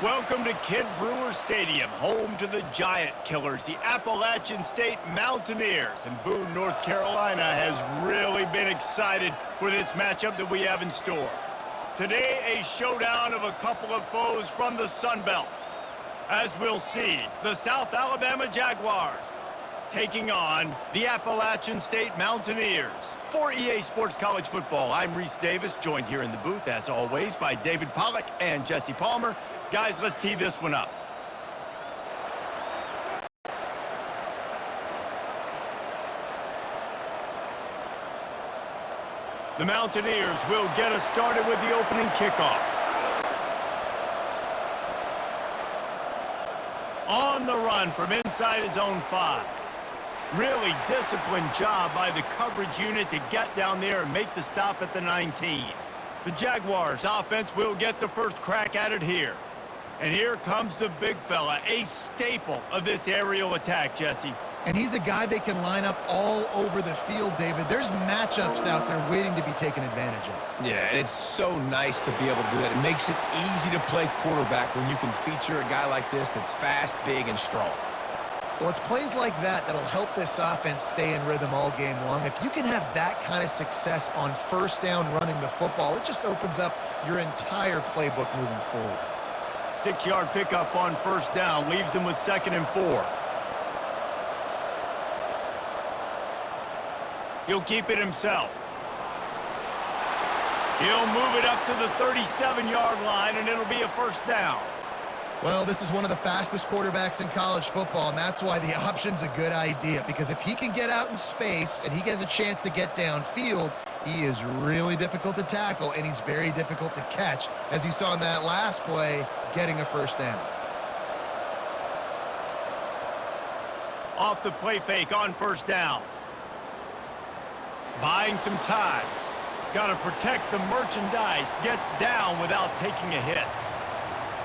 Welcome to Kid Brewer Stadium, home to the Giant Killers, the Appalachian State Mountaineers. And Boone, North Carolina has really been excited for this matchup that we have in store. Today, a showdown of a couple of foes from the Sun Belt. As we'll see, the South Alabama Jaguars taking on the Appalachian State Mountaineers. For EA Sports College Football, I'm Reese Davis, joined here in the booth, as always, by David Pollack and Jesse Palmer. Guys, let's tee this one up. The Mountaineers will get us started with the opening kickoff. On the run from inside his own 5. Really disciplined job by the coverage unit to get down there and make the stop at the 19. The Jaguars offense will get the first crack at it here. And here comes the big fella, a staple of this aerial attack, Jesse. And he's a guy they can line up all over the field, David. There's matchups out there waiting to be taken advantage of. Yeah, and it's so nice to be able to do that. It makes it easy to play quarterback when you can feature a guy like this that's fast, big, and strong. Well, it's plays like that that'll help this offense stay in rhythm all game long. If you can have that kind of success on first down running the football, it just opens up your entire playbook moving forward. 6-yard pickup on first down, leaves him with 2nd and 4. He'll keep it himself. He'll move it up to the 37-yard line, and it'll be a first down. Well, this is one of the fastest quarterbacks in college football, and that's why the option's a good idea, because if he can get out in space and he gets a chance to get downfield, he is really difficult to tackle, and he's very difficult to catch, as you saw in that last play, getting a first down. Off the play fake on first down. Buying some time. Got to protect the merchandise. Gets down without taking a hit.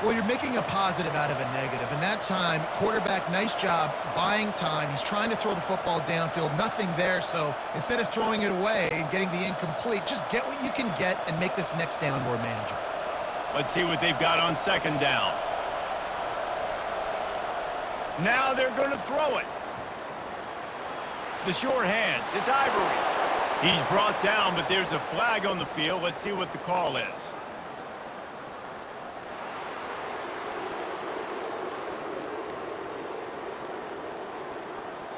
Well, you're making a positive out of a negative. And that time, quarterback, nice job buying time. He's trying to throw the football downfield. Nothing there, so instead of throwing it away and getting the incomplete, just get what you can get and make this next down more manageable. Let's see what they've got on 2nd down. Now they're going to throw it. The sure hands. It's Ivory. He's brought down, but there's a flag on the field. Let's see what the call is.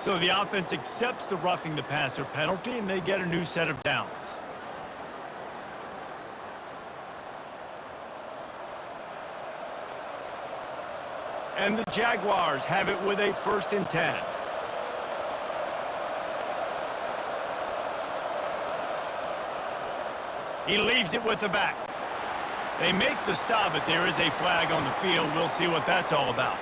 So the offense accepts the roughing the passer penalty, and they get a new set of downs. And the Jaguars have it with a 1st and 10. He leaves it with the back. They make the stop, but there is a flag on the field. We'll see what that's all about.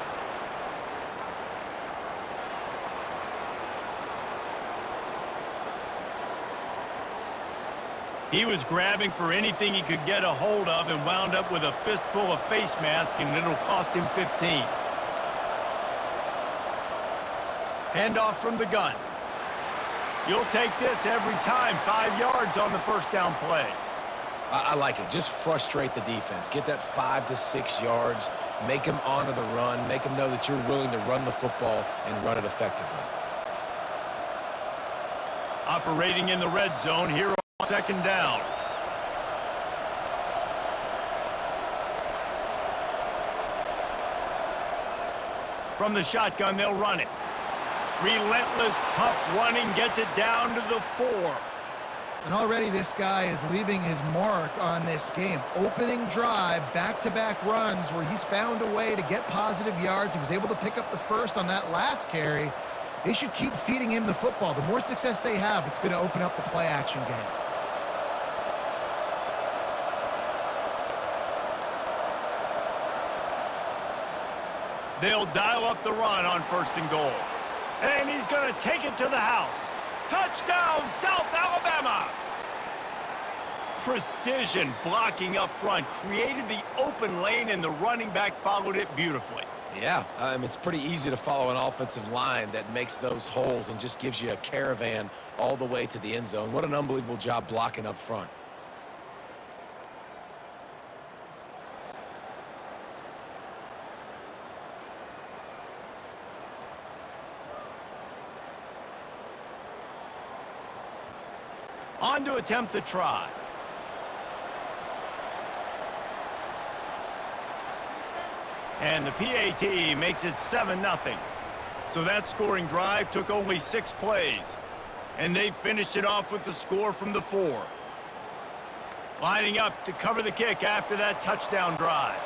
He was grabbing for anything he could get a hold of and wound up with a fistful of face mask, and it'll cost him 15. Handoff from the gun. You'll take this every time. 5 yards on the first down play. I like it. Just frustrate the defense. Get that 5 to 6 yards. Make them honor the run. Make them know that you're willing to run the football and run it effectively. Operating in the red zone here on 2nd down. From the shotgun, they'll run it. Relentless, tough running, gets it down to the 4. And already this guy is leaving his mark on this game. Opening drive, back-to-back runs where he's found a way to get positive yards. He was able to pick up the first on that last carry. They should keep feeding him the football. The more success they have, it's going to open up the play-action game. They'll dial up the run on 1st and goal. And he's going to take it to the house. Touchdown, South Alabama! Precision blocking up front created the open lane, and the running back followed it beautifully. Yeah, it's pretty easy to follow an offensive line that makes those holes and just gives you a caravan all the way to the end zone. What an unbelievable job blocking up front. On to attempt the try. And the PAT makes it 7-0. So that scoring drive took only 6 plays. And they finished it off with the score from the 4. Lining up to cover the kick after that touchdown drive.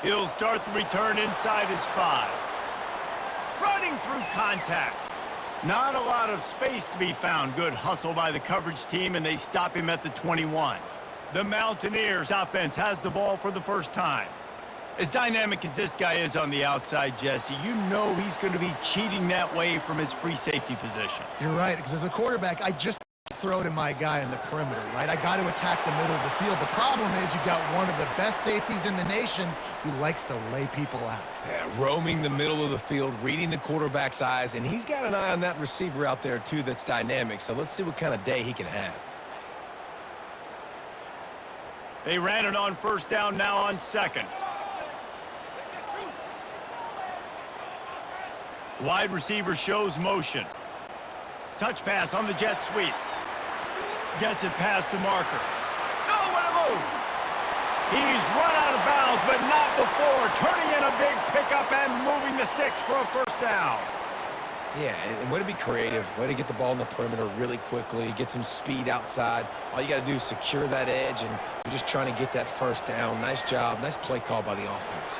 He'll start the return inside his 5. Running through contact. Not a lot of space to be found. Good hustle by the coverage team, and they stop him at the 21. The Mountaineers offense has the ball for the first time. As dynamic as this guy is on the outside, Jesse, you know he's going to be cheating that way from his free safety position. You're right, because as a quarterback, I just throw to my guy in the perimeter, right? I got to attack the middle of the field. The problem is you've got one of the best safeties in the nation who likes to lay people out. Yeah, roaming the middle of the field, reading the quarterback's eyes, and he's got an eye on that receiver out there, too, that's dynamic. So let's see what kind of day he can have. They ran it on first down, now on second. Wide receiver shows motion. Touch pass on the jet sweep. Gets it past the marker. No, what a move! He's run out of bounds, but not before. Turning in a big pickup and moving the sticks for a first down. Yeah, and way to be creative. Way to get the ball in the perimeter really quickly. Get some speed outside. All you got to do is secure that edge, and you're just trying to get that first down. Nice job. Nice play call by the offense.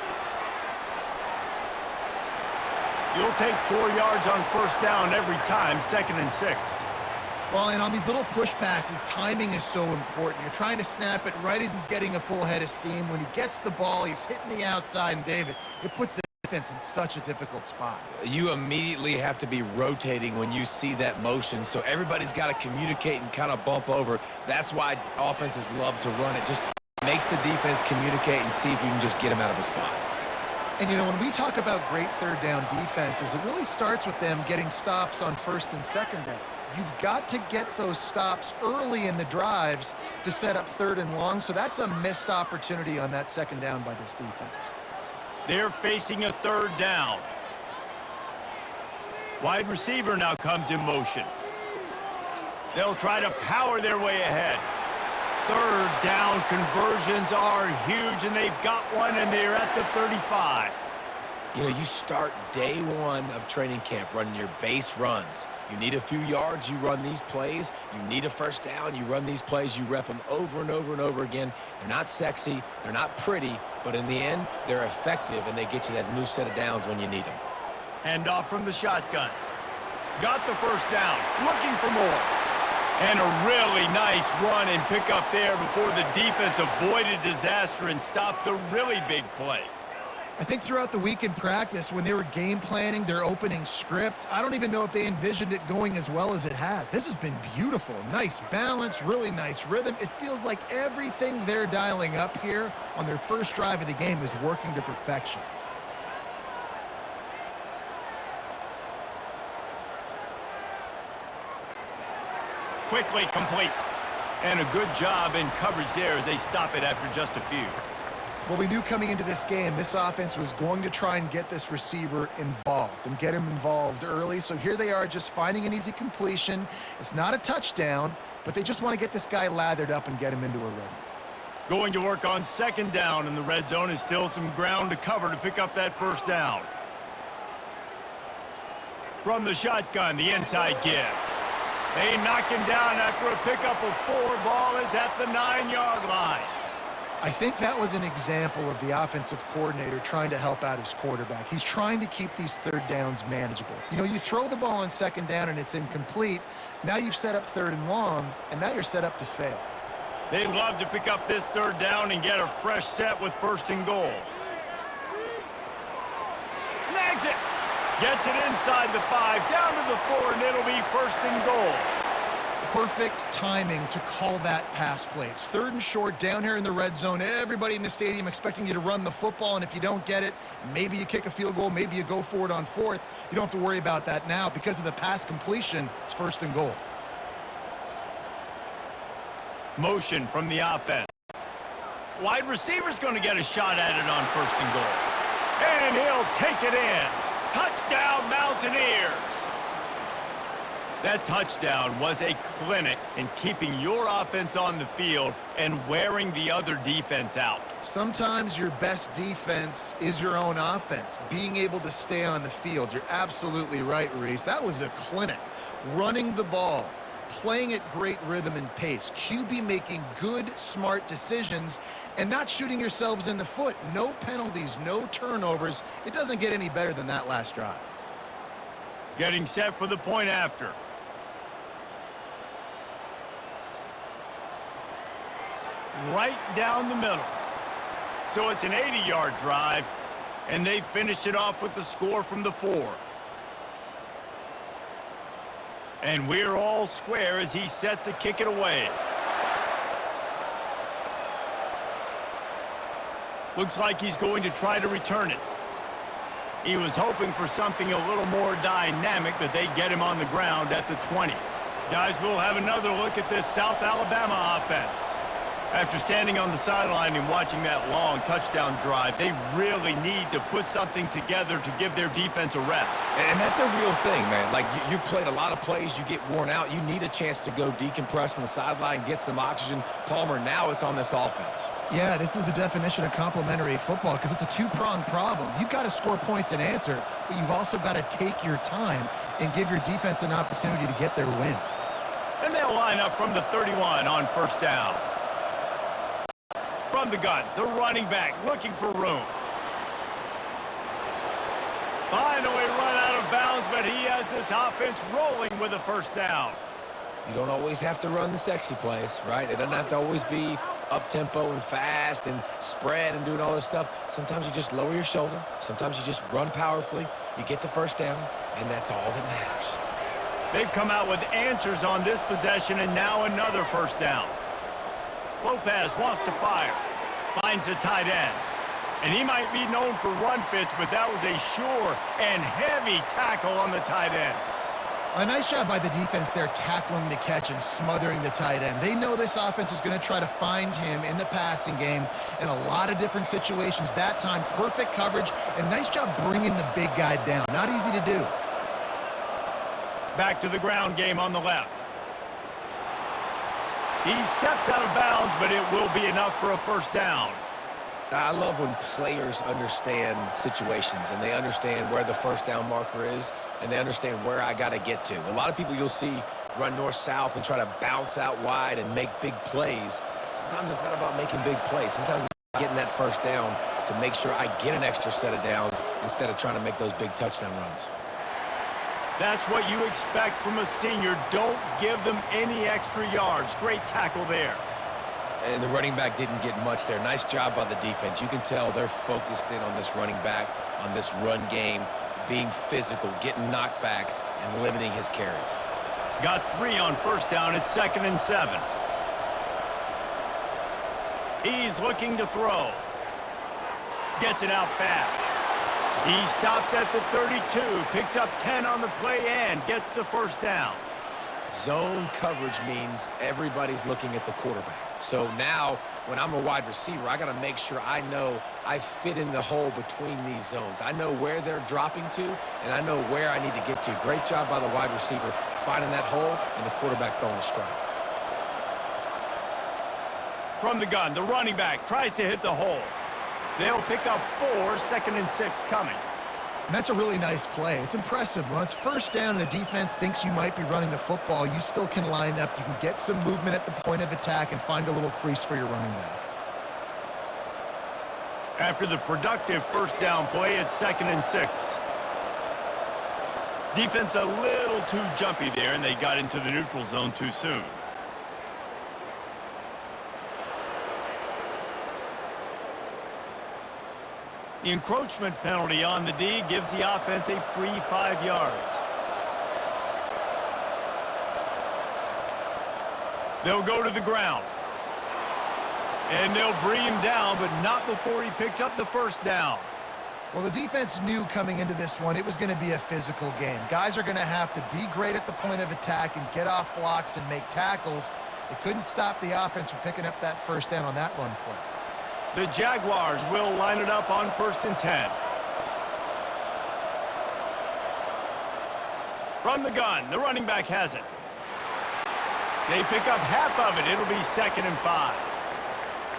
You'll take 4 yards on first down every time, 2nd and 6. Well, and on these little push passes, timing is so important. You're trying to snap it right as he's getting a full head of steam. When he gets the ball, he's hitting the outside, and David, it puts the defense in such a difficult spot. You immediately have to be rotating when you see that motion, so everybody's got to communicate and kind of bump over. That's why offenses love to run it. Just makes the defense communicate and see if you can just get him out of a spot. And, you know, when we talk about great third down defenses, it really starts with them getting stops on first and second down. You've got to get those stops early in the drives to set up third and long, so that's a missed opportunity on that second down by this defense. They're facing a third down. Wide receiver now comes in motion. They'll try to power their way ahead. Third down conversions are huge, and they've got one, and they're at the 35. You know, you start day one of training camp running your base runs. You need a few yards, you run these plays. You need a first down, you run these plays. You rep them over and over and over again. They're not sexy, they're not pretty, but in the end, they're effective, and they get you that new set of downs when you need them. Hand off from the shotgun. Got the first down, looking for more. And a really nice run and pickup there before the defense avoided disaster and stopped the really big play. I think throughout the week in practice, when they were game planning their opening script, I don't even know if they envisioned it going as well as it has. This has been beautiful. Nice balance, really nice rhythm. It feels like everything they're dialing up here on their first drive of the game is working to perfection. Quickly complete. And a good job in coverage there as they stop it after just a few. Well, we knew coming into this game, this offense was going to try and get this receiver involved and get him involved early. So here they are just finding an easy completion. It's not a touchdown, but they just want to get this guy lathered up and get him into a rhythm. Going to work on second down, and the red zone is still some ground to cover to pick up that first down. From the shotgun, the inside give. They knock him down after a pickup of 4. Ball is at the 9-yard line. I think that was an example of the offensive coordinator trying to help out his quarterback. He's trying to keep these third downs manageable. You know, you throw the ball on second down and it's incomplete. Now you've set up third and long, and now you're set up to fail. They'd love to pick up this third down and get a fresh set with first and goal. Snags it. Gets it inside the 5, down to the 4, and it'll be first and goal. Perfect timing to call that pass play. It's third and short down here in the red zone. Everybody in the stadium expecting you to run the football, and if you don't get it, maybe you kick a field goal, maybe you go for it on fourth. You don't have to worry about that now. Because of the pass completion, it's first and goal. Motion from the offense. Wide receiver's going to get a shot at it on first and goal. And he'll take it in. Touchdown, Mountaineers. That touchdown was a clinic in keeping your offense on the field and wearing the other defense out. Sometimes your best defense is your own offense, being able to stay on the field. You're absolutely right, Reese. That was a clinic. Running the ball, playing at great rhythm and pace, QB making good, smart decisions, and not shooting yourselves in the foot. No penalties, no turnovers. It doesn't get any better than that last drive. Getting set for the point after. Right down the middle. So it's an 80-yard drive, and they finish it off with the score from the 4. And we're all square as he's set to kick it away. Looks like he's going to try to return it. He was hoping for something a little more dynamic, but they get him on the ground at the 20. Guys, we'll have another look at this South Alabama offense. After standing on the sideline and watching that long touchdown drive, they really need to put something together to give their defense a rest. And that's a real thing, man. Like, you played a lot of plays, you get worn out. You need a chance to go decompress on the sideline, get some oxygen. Palmer, now it's on this offense. Yeah, this is the definition of complementary football because it's a two-pronged problem. You've got to score points and answer, but you've also got to take your time and give your defense an opportunity to get their win. And they'll line up from the 31 on first down. From the gun, the running back looking for room. Finally run out of bounds, but he has this offense rolling with a first down. You don't always have to run the sexy plays, right? It doesn't have to always be up-tempo and fast and spread and doing all this stuff. Sometimes you just lower your shoulder. Sometimes you just run powerfully. You get the first down, and that's all that matters. They've come out with answers on this possession, and now another first down. Lopez wants to fire. Finds the tight end. And he might be known for run fits, but that was a sure and heavy tackle on the tight end. A nice job by the defense there tackling the catch and smothering the tight end. They know this offense is going to try to find him in the passing game in a lot of different situations. That time, perfect coverage, and nice job bringing the big guy down. Not easy to do. Back to the ground game on the left. He steps out of bounds, but it will be enough for a first down. I love when players understand situations and they understand where the first down marker is and they understand where I got to get to. A lot of people you'll see run north-south and try to bounce out wide and make big plays. Sometimes it's not about making big plays. Sometimes it's about getting that first down to make sure I get an extra set of downs instead of trying to make those big touchdown runs. That's what you expect from a senior. Don't give them any extra yards. Great tackle there. And the running back didn't get much there. Nice job by the defense. You can tell they're focused in on this running back, on this run game, being physical, getting knockbacks, and limiting his carries. Got 3 on first down at 2nd and 7. He's looking to throw. Gets it out fast. He stopped at the 32, picks up 10 on the play and gets the first down. Zone coverage means everybody's looking at the quarterback. So now, when I'm a wide receiver, I got to make sure I know I fit in the hole between these zones. I know where they're dropping to, and I know where I need to get to. Great job by the wide receiver finding that hole and the quarterback throwing a strike. From the gun, the running back tries to hit the hole. They'll pick up 4, 2nd and 6 coming. And that's a really nice play. It's impressive. When it's first down and the defense thinks you might be running the football, you still can line up. You can get some movement at the point of attack and find a little crease for your running back. After the productive first down play, it's 2nd and 6. Defense a little too jumpy there, and they got into the neutral zone too soon. The encroachment penalty on the D gives the offense a free 5 yards. They'll go to the ground. And they'll bring him down, but not before he picks up the first down. Well, the defense knew coming into this one it was going to be a physical game. Guys are going to have to be great at the point of attack and get off blocks and make tackles. It couldn't stop the offense from picking up that first down on that run play. The Jaguars will line it up on 1st and 10. From the gun, the running back has it. They pick up half of it. It'll be 2nd and 5.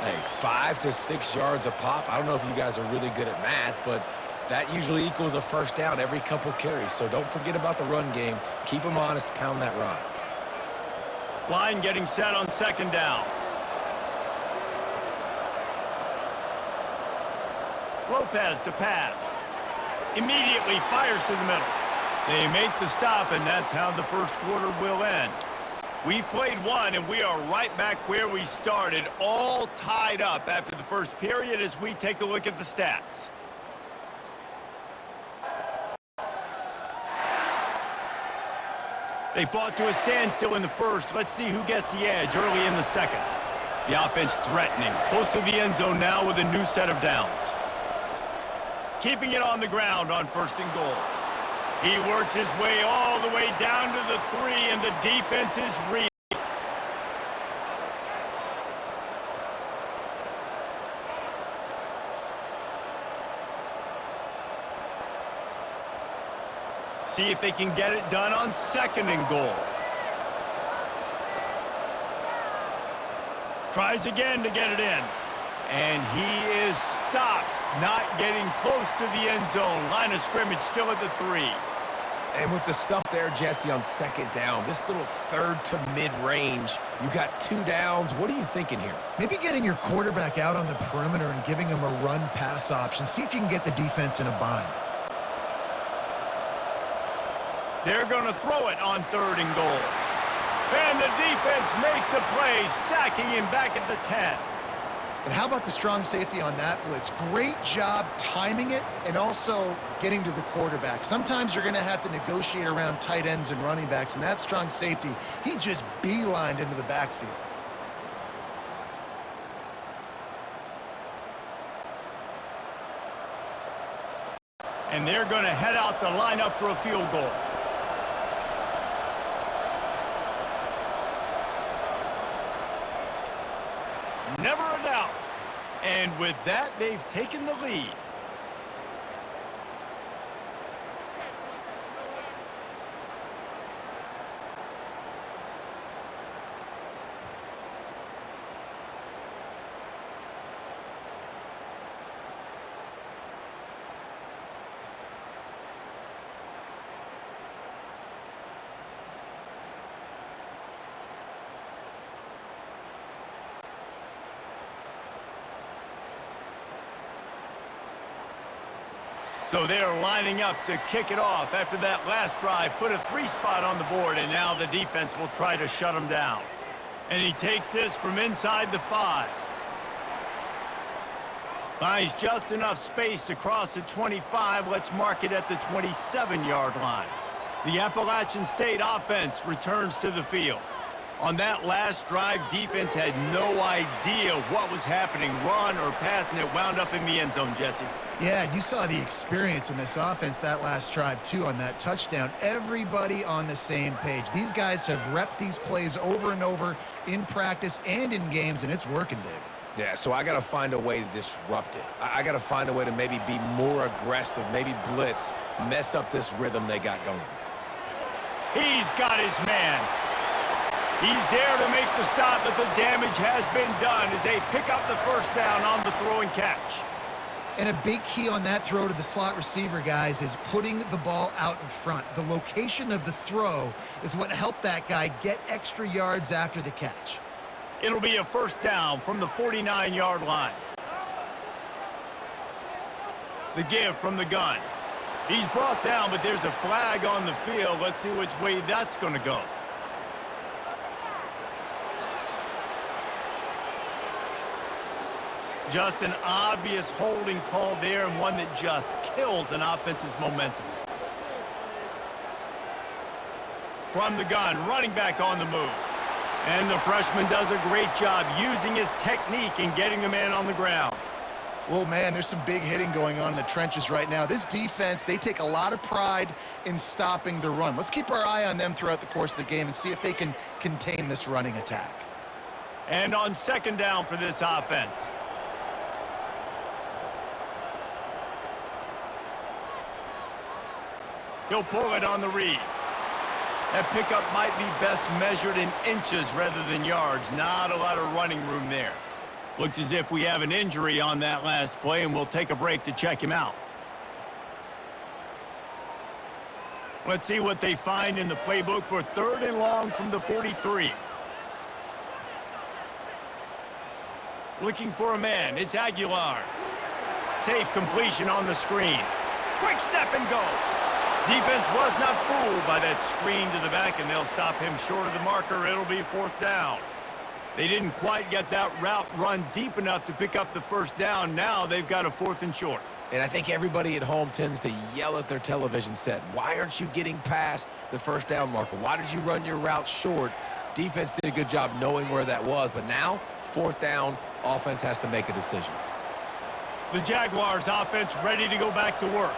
Hey, 5 to 6 yards a pop. I don't know if you guys are really good at math, but that usually equals a first down every couple carries. So don't forget about the run game. Keep them honest. Pound that rock. Line getting set on 2nd down. Lopez to pass. Immediately fires to the middle. They make the stop, and that's how the first quarter will end. We've played one, and we are right back where we started, all tied up after the first period as we take a look at the stats. They fought to a standstill in the first. Let's see who gets the edge early in the second. The offense threatening, close to the end zone now with a new set of downs. Keeping it on the ground on 1st and goal. He works his way all the way down to the 3, and the defense is reading. See if they can get it done on 2nd and goal. Tries again to get it in. And he is stopped, not getting close to the end zone. Line of scrimmage still at the 3. And with the stuff there, Jesse, on 2nd down, this little 3rd to mid-range, you got 2 downs. What are you thinking here? Maybe getting your quarterback out on the perimeter and giving him a run-pass option. See if you can get the defense in a bind. They're going to throw it on 3rd and goal. And the defense makes a play, sacking him back at the 10. But how about the strong safety on that blitz? Great job timing it and also getting to the quarterback. Sometimes you're going to have to negotiate around tight ends and running backs, and that strong safety, he just beelined into the backfield. And they're going to head out to line up for a field goal. Never a doubt. And with that, they've taken the lead. So they're lining up to kick it off after that last drive. Put a 3 spot on the board, and now the defense will try to shut him down. And he takes this from inside the 5. Finds just enough space to cross the 25. Let's mark it at the 27-yard line. The Appalachian State offense returns to the field. On that last drive, defense had no idea what was happening, run or pass, and it wound up in the end zone, Jesse. Yeah, you saw the experience in this offense that last drive, too, on that touchdown. Everybody on the same page. These guys have repped these plays over and over in practice and in games, and it's working, David. Yeah, so I got to find a way to disrupt it. I got to find a way to maybe be more aggressive, maybe blitz, mess up this rhythm they got going. He's got his man. He's there to make the stop, but the damage has been done as they pick up the first down on the throw and catch. And a big key on that throw to the slot receiver, guys, is putting the ball out in front. The location of the throw is what helped that guy get extra yards after the catch. It'll be a first down from the 49-yard line. The give from the gun. He's brought down, but there's a flag on the field. Let's see which way that's going to go. Just an obvious holding call there, and one that just kills an offense's momentum. From the gun, running back on the move. And the freshman does a great job using his technique and getting the man on the ground. Well, man, there's some big hitting going on in the trenches right now. This defense, they take a lot of pride in stopping the run. Let's keep our eye on them throughout the course of the game and see if they can contain this running attack. And on second down for this offense. He'll pull it on the read. That pickup might be best measured in inches rather than yards. Not a lot of running room there. Looks as if we have an injury on that last play, and we'll take a break to check him out. Let's see what they find in the playbook for 3rd and long from the 43. Looking for a man. It's Aguilar. Safe completion on the screen. Quick step and go. Defense was not fooled by that screen to the back, and they'll stop him short of the marker. It'll be 4th down. They didn't quite get that route run deep enough to pick up the 1st down. Now they've got a 4th and short. And I think everybody at home tends to yell at their television set. Why aren't you getting past the 1st down marker? Why did you run your route short? Defense did a good job knowing where that was, but now 4th down, offense has to make a decision. The Jaguars offense ready to go back to work.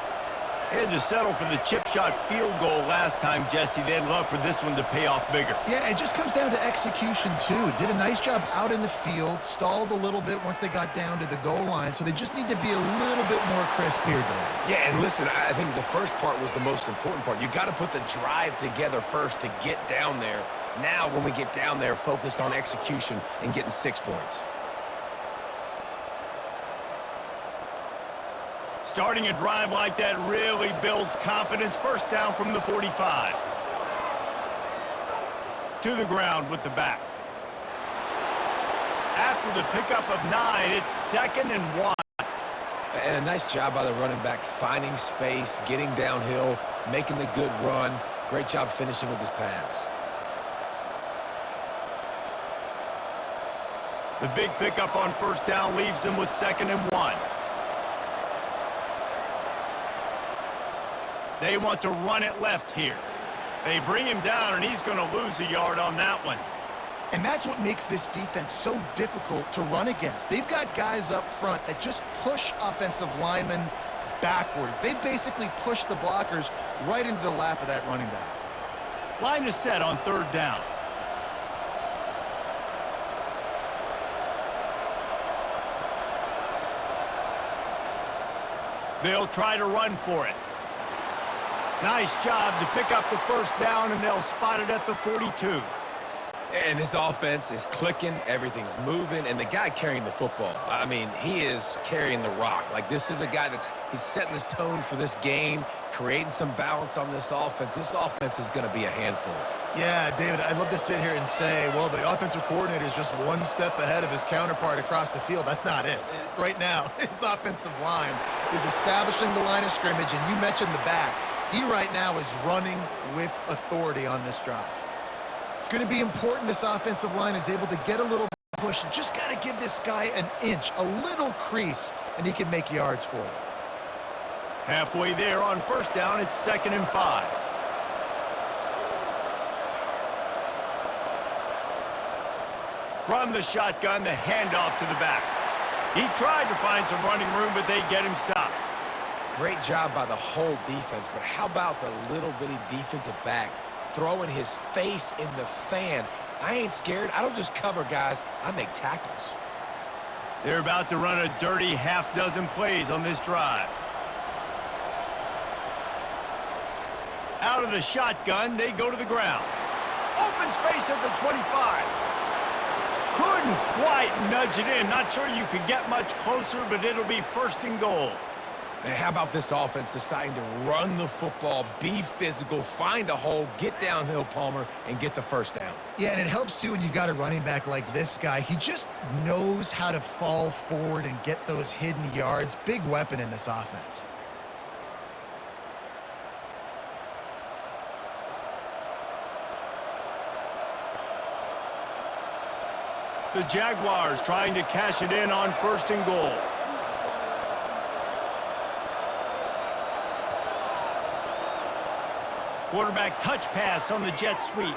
They had to settle for the chip shot field goal last time, Jesse. They'd love for this one to pay off bigger. Yeah, it just comes down to execution, too. Did a nice job out in the field, stalled a little bit once they got down to the goal line, so they just need to be a little bit more crisp here, Dave. Yeah, and listen, I think the first part was the most important part. You got to put the drive together first to get down there. Now, when we get down there, focus on execution and getting 6 points. Starting a drive like that really builds confidence. 1st down from the 45. To the ground with the back. After the pickup of 9, it's 2nd and 1. And a nice job by the running back, finding space, getting downhill, making the good run. Great job finishing with his pads. The big pickup on 1st down leaves them with 2nd and 1. They want to run it left here. They bring him down, and he's going to lose a yard on that one. And that's what makes this defense so difficult to run against. They've got guys up front that just push offensive linemen backwards. They basically push the blockers right into the lap of that running back. Line is set on 3rd down. They'll try to run for it. Nice job to pick up the 1st down, and they'll spot it at the 42. And this offense is clicking, everything's moving, and the guy carrying the football, I mean, he is carrying the rock. Like, this is a guy he's setting this tone for this game, creating some balance on this offense. This offense is going to be a handful. Yeah, David, I'd love to sit here and say, well, the offensive coordinator is just one step ahead of his counterpart across the field. That's not it. Right now, his offensive line is establishing the line of scrimmage, and you mentioned the back. He right now is running with authority on this drive. It's going to be important this offensive line is able to get a little push. And just got to give this guy an inch, a little crease, and he can make yards for it. Halfway there on 1st down, it's 2nd and 5. From the shotgun, the handoff to the back. He tried to find some running room, but they get him stopped. Great job by the whole defense, but how about the little bitty defensive back throwing his face in the fan? I ain't scared. I don't just cover guys. I make tackles. They're about to run a dirty half-dozen plays on this drive. Out of the shotgun, they go to the ground. Open space at the 25. Couldn't quite nudge it in. Not sure you could get much closer, but it'll be 1st and goal. Man, how about this offense deciding to run the football, be physical, find a hole, get downhill, Palmer, and get the 1st down? Yeah, and it helps, too, when you've got a running back like this guy. He just knows how to fall forward and get those hidden yards. Big weapon in this offense. The Jaguars trying to cash it in on 1st and goal. Quarterback touch pass on the jet sweep.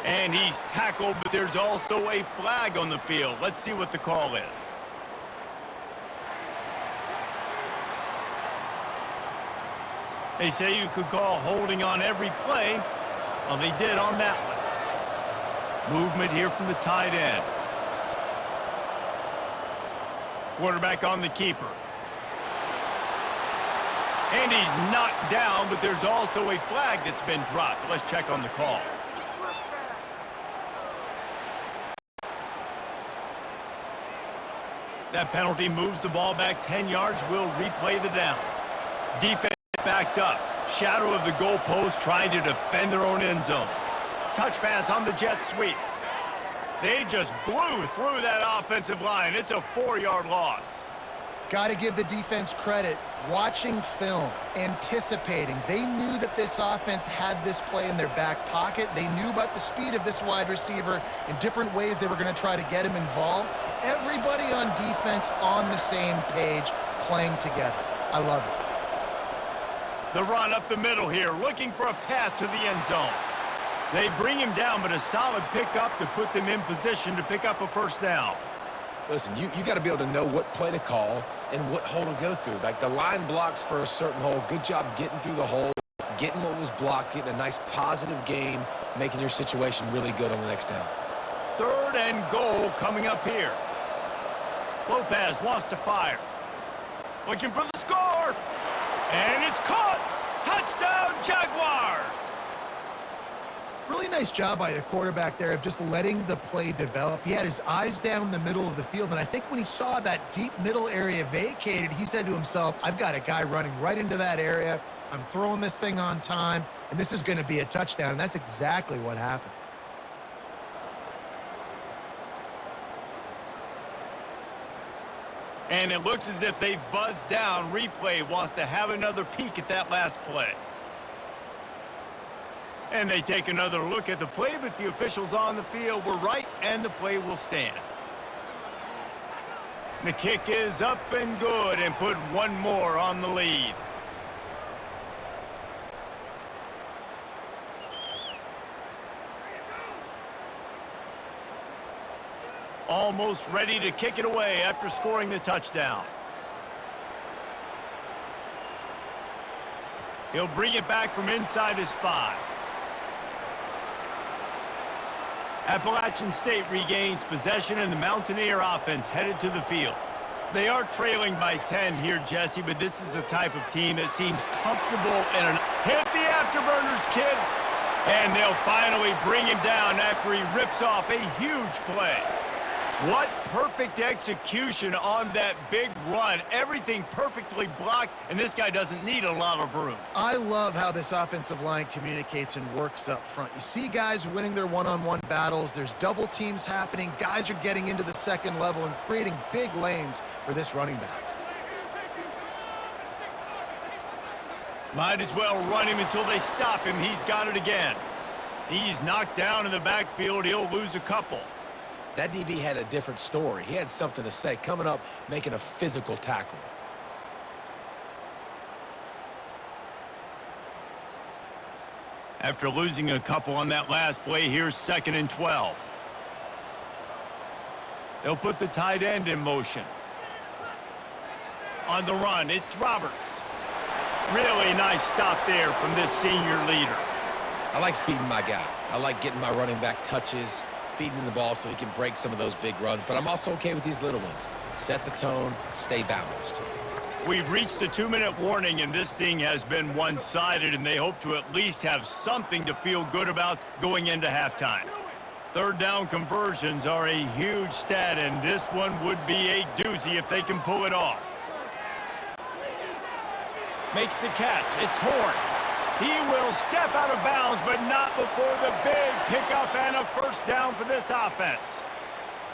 And he's tackled, but there's also a flag on the field. Let's see what the call is. They say you could call holding on every play. Well, they did on that one. Movement here from the tight end. Quarterback on the keeper. And he's knocked down, but there's also a flag that's been dropped. Let's check on the call. That penalty moves the ball back 10 yards. We'll replay the down. Defense backed up. Shadow of the goalpost trying to defend their own end zone. Touch pass on the jet sweep. They just blew through that offensive line. It's a 4-yard loss. Got to give the defense credit. Watching film, anticipating. They knew that this offense had this play in their back pocket. They knew about the speed of this wide receiver in different ways they were going to try to get him involved. Everybody on defense on the same page, playing together. I love it. The run up the middle here, looking for a path to the end zone. They bring him down, but a solid pickup to put them in position to pick up a first down. Listen, you got to be able to know what play to call and what hole to go through. Like the line blocks for a certain hole. Good job getting through the hole, getting what was blocked, getting a nice positive gain, making your situation really good on the next down. 3rd and goal coming up here. Lopez wants to fire. Looking for the score. And it's caught. Touchdown, Jaguars. Really nice job by the quarterback there of just letting the play develop. He had his eyes down the middle of the field, and I think when he saw that deep middle area vacated, he said to himself, I've got a guy running right into that area. I'm throwing this thing on time, and this is going to be a touchdown, and that's exactly what happened. And it looks as if they've buzzed down. Replay wants to have another peek at that last play. And they take another look at the play, but the officials on the field were right, and the play will stand. The kick is up and good, and put one more on the lead. Almost ready to kick it away after scoring the touchdown. He'll bring it back from inside his 5. Appalachian State regains possession, and the Mountaineer offense headed to the field. They are trailing by 10 here, Jesse, but this is the type of team that seems comfortable and hit the afterburners, kid. And they'll finally bring him down after he rips off a huge play. What perfect execution on that big run. Everything perfectly blocked, and this guy doesn't need a lot of room. I love how this offensive line communicates and works up front. You see guys winning their one-on-one battles. There's double teams happening. Guys are getting into the second level and creating big lanes for this running back. Might as well run him until they stop him. He's got it again. He's knocked down in the backfield. He'll lose a couple. That DB had a different story. He had something to say, coming up, making a physical tackle. After losing a couple on that last play, here's 2nd and 12. They'll put the tight end in motion. On the run, it's Roberts. Really nice stop there from this senior leader. I like feeding my guy. I like getting my running back touches, feeding him the ball so he can break some of those big runs, but I'm also okay with these little ones. Set the tone, stay balanced. We've reached the 2-minute warning, and this thing has been one-sided, and they hope to at least have something to feel good about going into halftime. 3rd down conversions are a huge stat, and this one would be a doozy if they can pull it off. Makes the catch. It's Horn. He will step out of bounds, but not before the big pickup and a first down for this offense.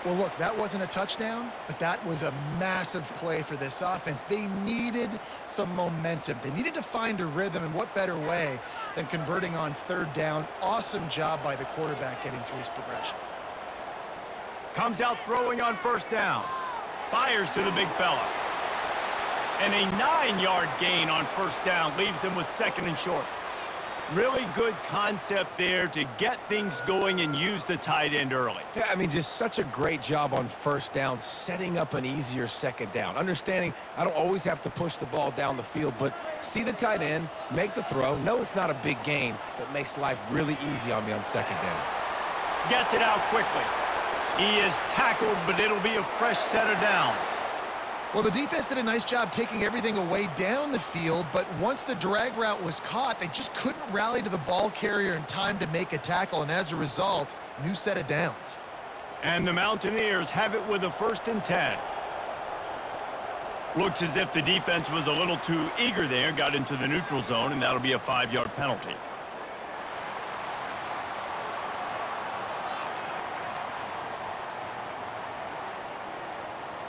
Well, look, that wasn't a touchdown, but that was a massive play for this offense. They needed some momentum. They needed to find a rhythm, and what better way than converting on 3rd down. Awesome job by the quarterback getting through his progression. Comes out throwing on 1st down. Fires to the big fella. And a 9-yard gain on 1st down leaves them with 2nd and short. Really good concept there to get things going and use the tight end early. Yeah, I mean, just such a great job on 1st down, setting up an easier 2nd down. Understanding I don't always have to push the ball down the field, but see the tight end, make the throw. No, it's not a big gain, but makes life really easy on me on 2nd down. Gets it out quickly. He is tackled, but it'll be a fresh set of downs. Well, the defense did a nice job taking everything away down the field, but once the drag route was caught, they just couldn't rally to the ball carrier in time to make a tackle, and as a result, new set of downs. And the Mountaineers have it with a 1st and 10. Looks as if the defense was a little too eager there, got into the neutral zone, and that'll be a 5-yard penalty.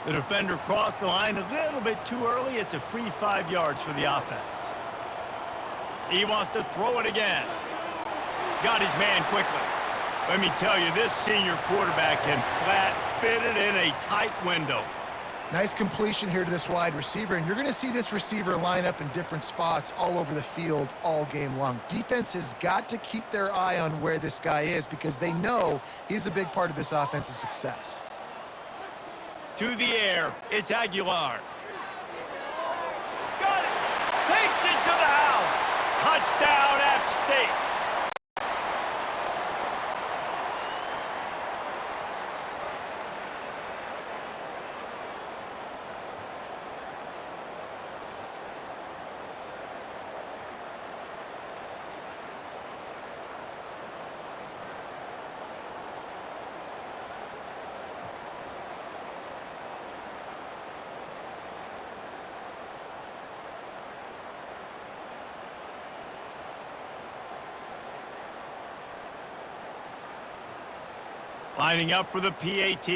The defender crossed the line a little bit too early. It's a free 5 yards for the offense. He wants to throw it again. Got his man quickly. Let me tell you, this senior quarterback can flat fit it in a tight window. Nice completion here to this wide receiver, and you're going to see this receiver line up in different spots all over the field all game long. Defense has got to keep their eye on where this guy is because they know he's a big part of this offense's success. To the air, it's Aguilar. Got it! Takes it to the house! Touchdown, App State! Lining up for the PAT.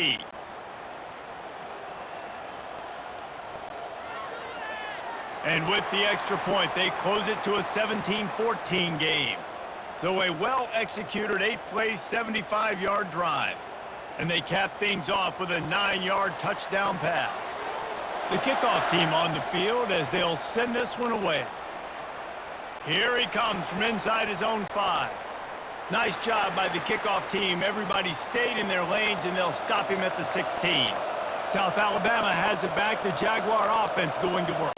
And with the extra point, they close it to a 17-14 game. So a well-executed 8-play, 75-yard drive. And they cap things off with a 9-yard touchdown pass. The kickoff team on the field as they'll send this one away. Here he comes from inside his own 5. Nice job by the kickoff team. Everybody stayed in their lanes, and they'll stop him at the 16. South Alabama has it back. The Jaguar offense going to work.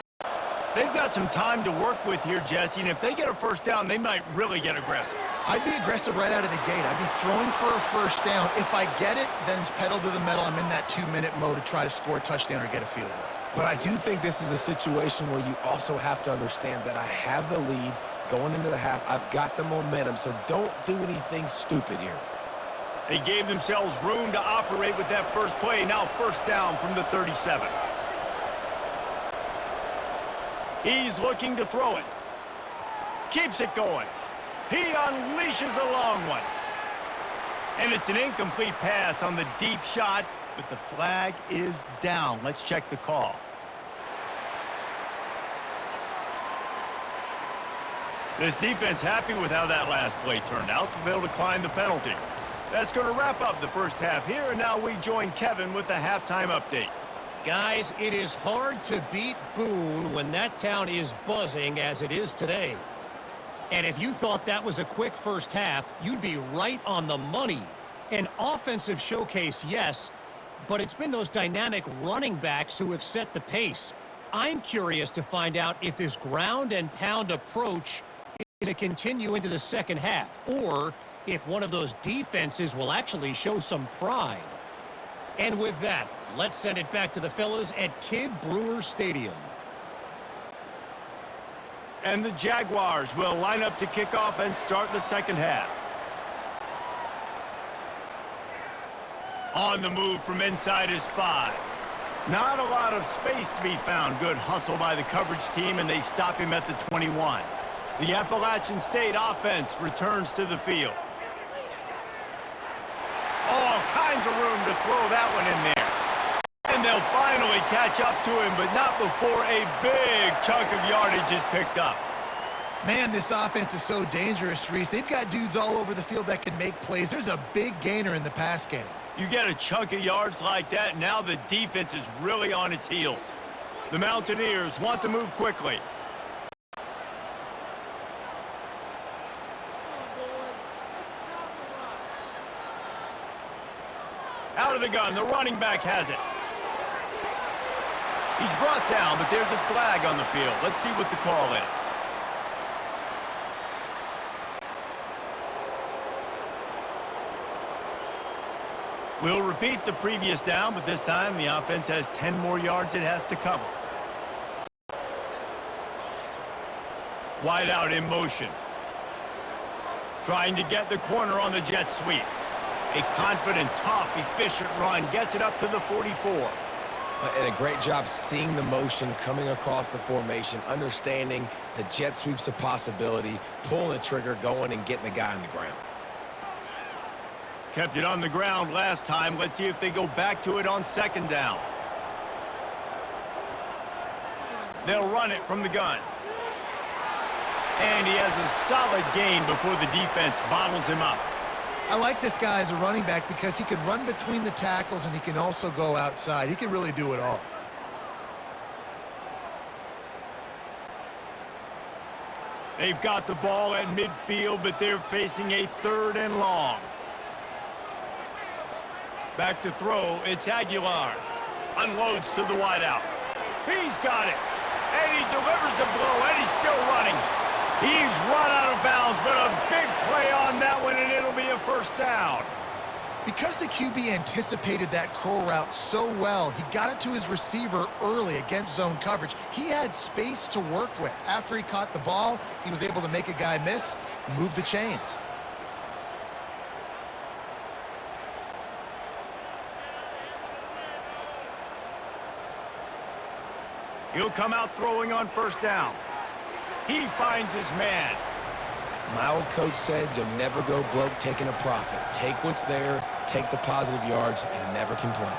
They've got some time to work with here, Jesse, and if they get a first down, they might really get aggressive. I'd be aggressive right out of the gate. I'd be throwing for a first down. If I get it, then it's pedal to the metal. I'm in that 2-minute mode to try to score a touchdown or get a field goal. But I do think this is a situation where you also have to understand that I have the lead going into the half. I've got the momentum, so don't do anything stupid here. They gave themselves room to operate with that first play. Now first down from the 37. He's looking to throw it. Keeps it going. He unleashes a long one. And it's an incomplete pass on the deep shot, but the flag is down. Let's check the call. This defense happy with how that last play turned out, so they'll decline the penalty. That's going to wrap up the first half here, and now we join Kevin with the halftime update. Guys, it is hard to beat Boone when that town is buzzing as it is today. And if you thought that was a quick first half, you'd be right on the money. An offensive showcase, yes, but it's been those dynamic running backs who have set the pace. I'm curious to find out if this ground and pound approach is to continue into the second half, or if one of those defenses will actually show some pride. And with that, let's send it back to the fellas at Kidd Brewer Stadium. And the Jaguars will line up to kick off and start the second half. On the move from inside his 5. Not a lot of space to be found. Good hustle by the coverage team, and they stop him at the 21. The Appalachian State offense returns to the field. All kinds of room to throw that one in there. And they'll finally catch up to him, but not before a big chunk of yardage is picked up. Man, this offense is so dangerous, Reese. They've got dudes all over the field that can make plays. There's a big gainer in the pass game. You get a chunk of yards like that, now the defense is really on its heels. The Mountaineers want to move quickly. Out of the gun, the running back has it. He's brought down, but there's a flag on the field. Let's see what the call is. We'll repeat the previous down, but this time the offense has 10 more yards it has to cover. Wide out in motion. Trying to get the corner on the jet sweep. A confident, tough, efficient run gets it up to the 44. And a great job seeing the motion coming across the formation, understanding the jet sweep's a possibility, pulling the trigger, going and getting the guy on the ground. Kept it on the ground last time. Let's see if they go back to it on second down. They'll run it from the gun. And he has a solid gain before the defense bottles him up. I like this guy as a running back because he can run between the tackles and he can also go outside. He can really do it all. They've got the ball at midfield, but they're facing a 3rd and long. Back to throw, it's Aguilar. Unloads to the wideout. He's got it. And he delivers the blow, and he's still running. He's run out of bounds, but a big play on that one, and it'll be a first down. Because the QB anticipated that curl route so well, he got it to his receiver early against zone coverage. He had space to work with. After he caught the ball, he was able to make a guy miss and move the chains. He'll come out throwing on first down. He finds his man. My old coach said you'll never go broke taking a profit. Take what's there, take the positive yards, and never complain.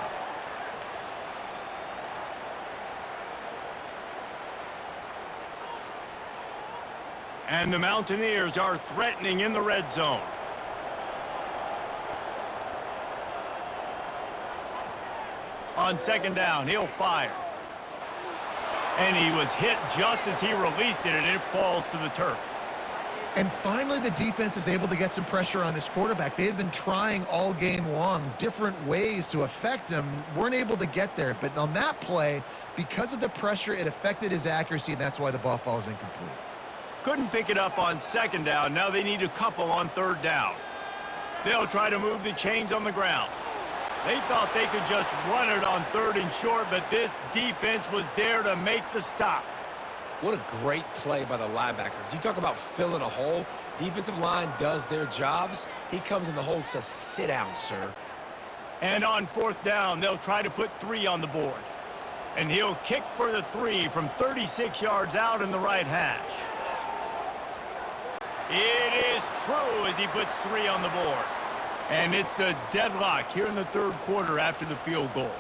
And the Mountaineers are threatening in the red zone. On second down, he'll fire. And he was hit just as he released it, and it falls to the turf. And finally, the defense is able to get some pressure on this quarterback. They had been trying all game long different ways to affect him, weren't able to get there. But on that play, because of the pressure, it affected his accuracy, and that's why the ball falls incomplete. Couldn't pick it up on second down. Now they need a couple on third down. They'll try to move the chains on the ground. They thought they could just run it on 3rd and short, but this defense was there to make the stop. What a great play by the linebacker. You talk about filling a hole. Defensive line does their jobs. He comes in the hole and says, sit down, sir. And on 4th down, they'll try to put 3 on the board. And he'll kick for the 3 from 36 yards out in the right hash. It is true as he puts 3 on the board. And it's a deadlock here in the 3rd quarter after the field goal.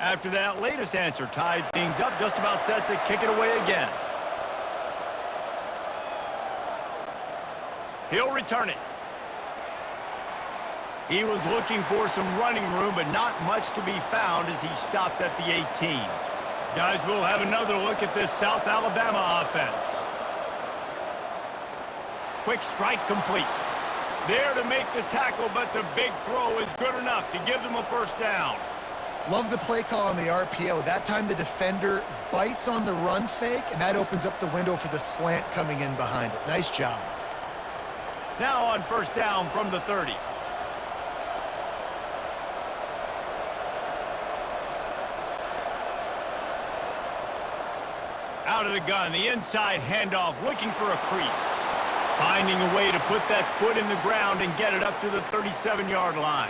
After that latest answer tied things up, just about set to kick it away again. He'll return it. He was looking for some running room, but not much to be found as he stopped at the 18. Guys, we'll have another look at this South Alabama offense. Quick strike complete. There to make the tackle, but the big throw is good enough to give them a first down. Love the play call on the RPO. That time the defender bites on the run fake, and that opens up the window for the slant coming in behind it. Nice job. Now on first down from the 30. Out of the gun, the inside handoff, looking for a crease. Finding a way to put that foot in the ground and get it up to the 37-yard line.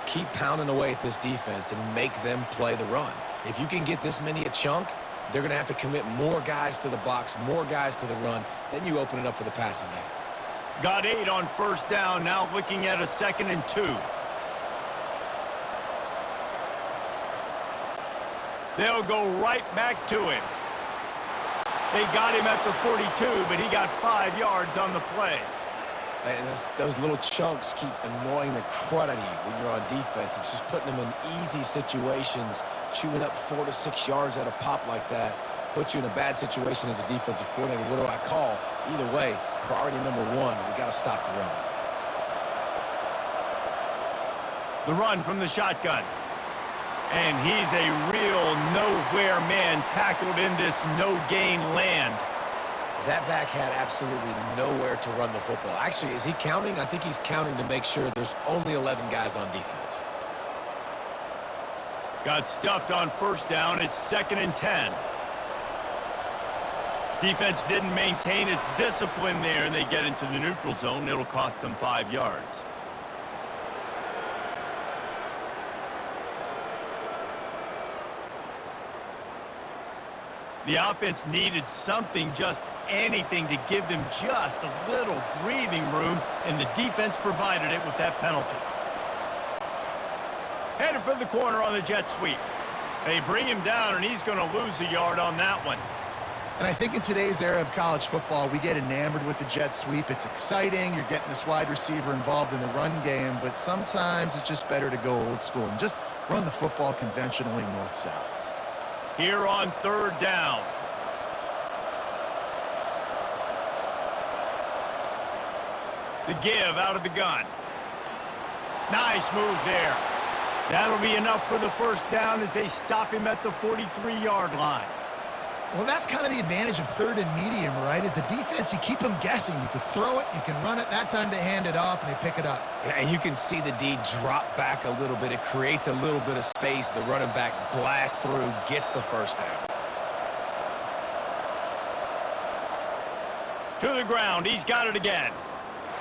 Keep pounding away at this defense and make them play the run. If you can get this many a chunk, they're going to have to commit more guys to the box, more guys to the run. Then you open it up for the passing game. Got 8 on first down, now looking at a 2nd and 2. They'll go right back to him. They got him at the 42, but he got 5 yards on the play. And those little chunks keep annoying the crud out of you when you're on defense. It's just putting them in easy situations, chewing up 4 to 6 yards at a pop like that. Put you in a bad situation as a defensive coordinator. What do I call? Either way, priority number 1, we got to stop the run. The run from the shotgun. And he's a real nowhere man tackled in this no-gain land. That back had absolutely nowhere to run the football. Actually, is he counting? I think he's counting to make sure there's only 11 guys on defense. Got stuffed on first down. It's 2nd and 10. Defense didn't maintain its discipline there, and they get into the neutral zone. It'll cost them 5 yards. The offense needed something, just anything, to give them just a little breathing room, and the defense provided it with that penalty. Headed for the corner on the jet sweep. They bring him down, and he's going to lose a yard on that one. And I think in today's era of college football, we get enamored with the jet sweep. It's exciting. You're getting this wide receiver involved in the run game, but sometimes it's just better to go old school and just run the football conventionally north-south. Here on 3rd down. The give out of the gun. Nice move there. That'll be enough for the first down as they stop him at the 43-yard line. Well, that's kind of the advantage of 3rd and medium, right? Is the defense, you keep them guessing. You could throw it, you can run it. That time they hand it off, and they pick it up. Yeah, and you can see the D drop back a little bit. It creates a little bit of space. The running back blasts through, gets the first down. To the ground. He's got it again.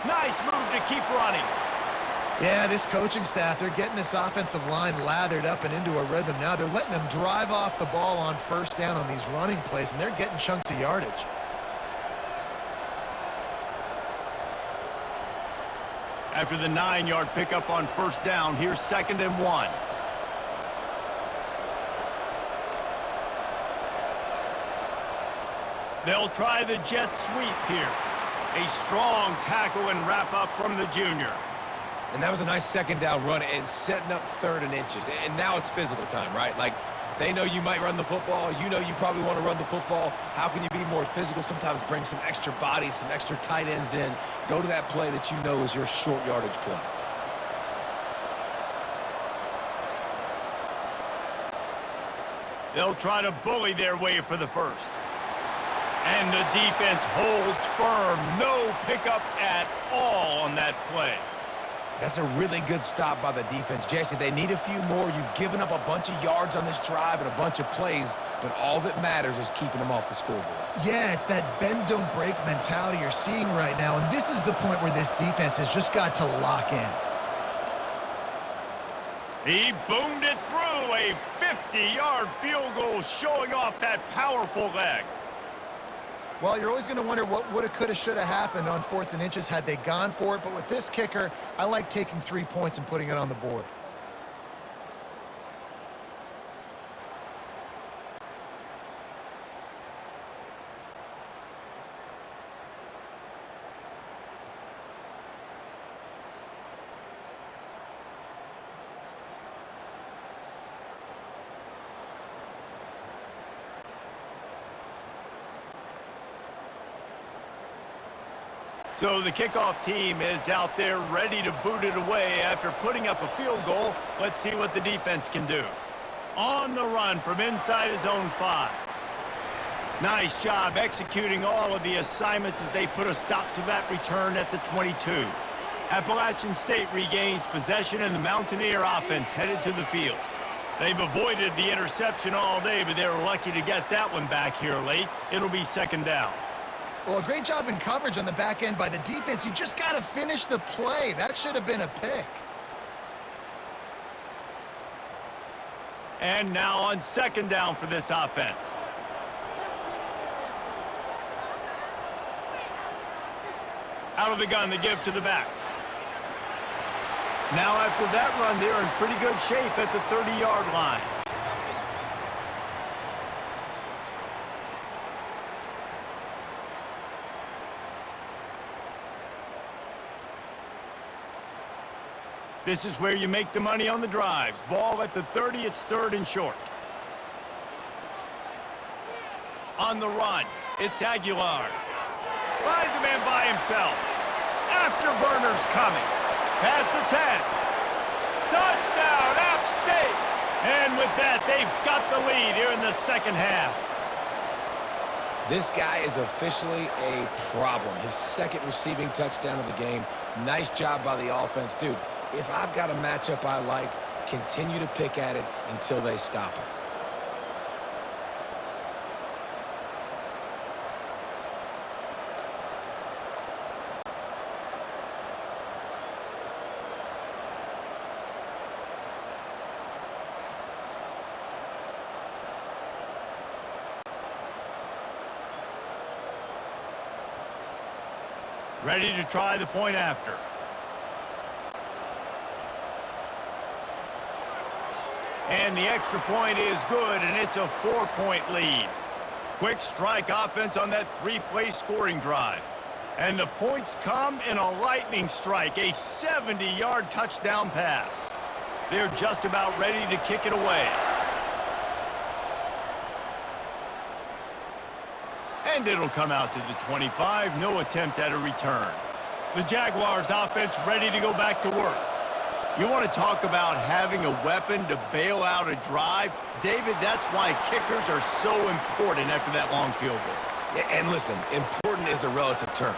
Nice move to keep running. Yeah, this coaching staff, they're getting this offensive line lathered up and into a rhythm now. They're letting them drive off the ball on first down on these running plays, and they're getting chunks of yardage. After the 9-yard pickup on first down, here's 2nd and 1. They'll try the jet sweep here. A strong tackle and wrap up from the junior. And that was a nice 2nd down run and setting up 3rd and inches. And now it's physical time, right? Like, they know you might run the football. You know you probably want to run the football. How can you be more physical? Sometimes bring some extra bodies, some extra tight ends in. Go to that play that you know is your short yardage play. They'll try to bully their way for the first. And the defense holds firm. No pickup at all on that play. That's a really good stop by the defense. Jesse, they need a few more. You've given up a bunch of yards on this drive and a bunch of plays, but all that matters is keeping them off the scoreboard. Yeah, it's that bend, don't break mentality you're seeing right now, and this is the point where this defense has just got to lock in. He boomed it through. A 50-yard field goal showing off that powerful leg. Well, you're always going to wonder what woulda, coulda, shoulda happened on 4th and inches had they gone for it. But with this kicker, I like taking 3 points and putting it on the board. So the kickoff team is out there ready to boot it away after putting up a field goal. Let's see what the defense can do. On the run from inside his own 5. Nice job executing all of the assignments as they put a stop to that return at the 22. Appalachian State regains possession, and the Mountaineer offense headed to the field. They've avoided the interception all day, but they were lucky to get that one back here late. It'll be 2nd down. Well, a great job in coverage on the back end by the defense. You just got to finish the play. That should have been a pick. And now on 2nd down for this offense. Out of the gun, the give to the back. Now after that run, they're in pretty good shape at the 30-yard line. This is where you make the money on the drives. Ball at the 30, it's 3rd and short. On the run, it's Aguilar. Finds a man by himself. Afterburner's coming. Past the 10. Touchdown, App State! And with that, they've got the lead here in the 2nd half. This guy is officially a problem. His second receiving touchdown of the game. Nice job by the offense. Dude, if I've got a matchup I like, continue to pick at it until they stop it. Ready to try the point after. And the extra point is good, and it's a 4-point lead. Quick strike offense on that 3-play scoring drive. And the points come in a lightning strike, a 70-yard touchdown pass. They're just about ready to kick it away. And it'll come out to the 25, no attempt at a return. The Jaguars offense ready to go back to work. You want to talk about having a weapon to bail out a drive? David, that's why kickers are so important after that long field goal. Yeah, and listen, important is a relative term.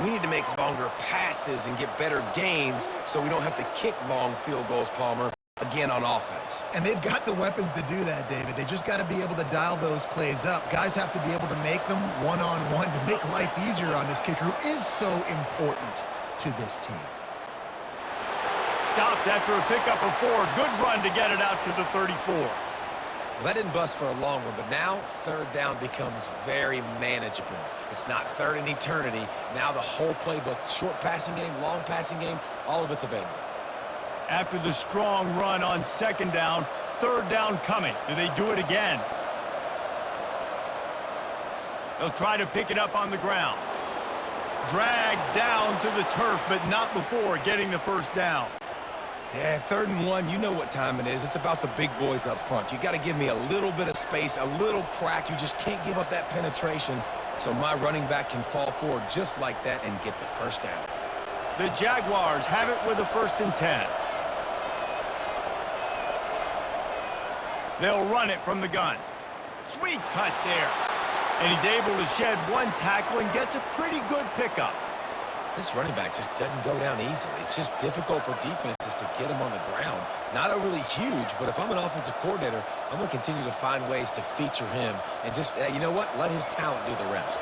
We need to make longer passes and get better gains so we don't have to kick long field goals, Palmer, again on offense. And they've got the weapons to do that, David. They just got to be able to dial those plays up. Guys have to be able to make them one-on-one to make life easier on this kicker who is so important to this team. Stopped after a pickup of 4. Good run to get it out to the 34. Well, that didn't bust for a long one, but now third down becomes very manageable. It's not third in eternity. Now the whole playbook, short passing game, long passing game, all of it's available. After the strong run on second down, third down coming. Do they do it again? They'll try to pick it up on the ground. Dragged down to the turf, but not before getting the first down. Yeah, 3rd and 1, you know what time it is. It's about the big boys up front. You got to give me a little bit of space, a little crack. You just can't give up that penetration so my running back can fall forward just like that and get the first down. The Jaguars have it with a 1st and 10. They'll run it from the gun. Sweet cut there. And he's able to shed one tackle and gets a pretty good pickup. This running back just doesn't go down easily. It's just difficult for defenses to get him on the ground. Not overly huge, but if I'm an offensive coordinator, I'm going to continue to find ways to feature him and just, you know what, let his talent do the rest.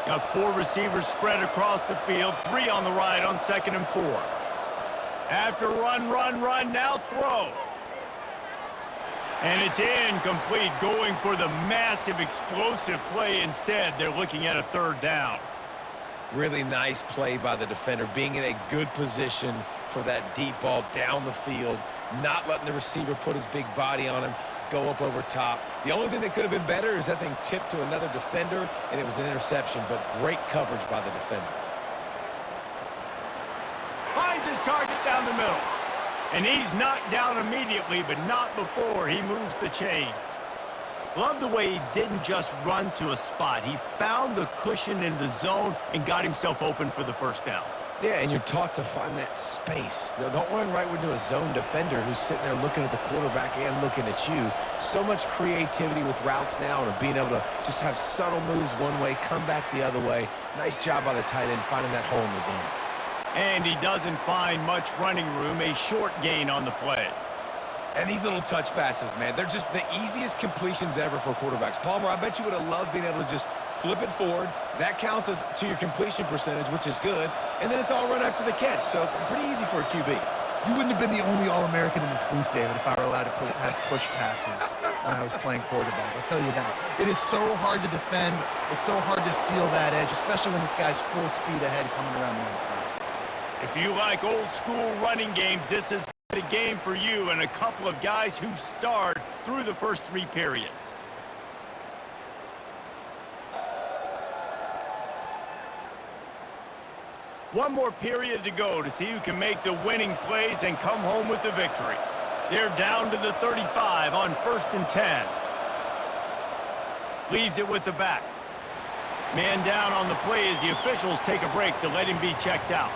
Got 4 receivers spread across the field, 3 on the right on 2nd and 4. After run, now throw. And it's incomplete, going for the massive explosive play instead. They're looking at a 3rd down. Really nice play by the defender, being in a good position for that deep ball down the field, not letting the receiver put his big body on him, go up over top. The only thing that could have been better is that thing tipped to another defender, and it was an interception, but great coverage by the defender. Finds his target down the middle. And he's knocked down immediately, but not before he moves the chains. Love the way he didn't just run to a spot. He found the cushion in the zone and got himself open for the first down. Yeah, and you're taught to find that space. Don't run right into a zone defender who's sitting there looking at the quarterback and looking at you. So much creativity with routes now and being able to just have subtle moves one way, come back the other way. Nice job by the tight end finding that hole in the zone. And he doesn't find much running room, a short gain on the play. And these little touch passes, man, they're just the easiest completions ever for quarterbacks. Palmer, I bet you would have loved being able to just flip it forward. That counts as to your completion percentage, which is good. And then it's all run after the catch, so pretty easy for a QB. You wouldn't have been the only All-American in this booth, David, if I were allowed to have push passes when I was playing quarterback. I'll tell you that. It is so hard to defend. It's so hard to seal that edge, especially when this guy's full speed ahead coming around the outside. If you like old-school running games, this is the game for you and a couple of guys who've starred through the first 3 periods. One more period to go to see who can make the winning plays and come home with the victory. They're down to the 35 on 1st and 10. Leaves it with the back. Man down on the play as the officials take a break to let him be checked out.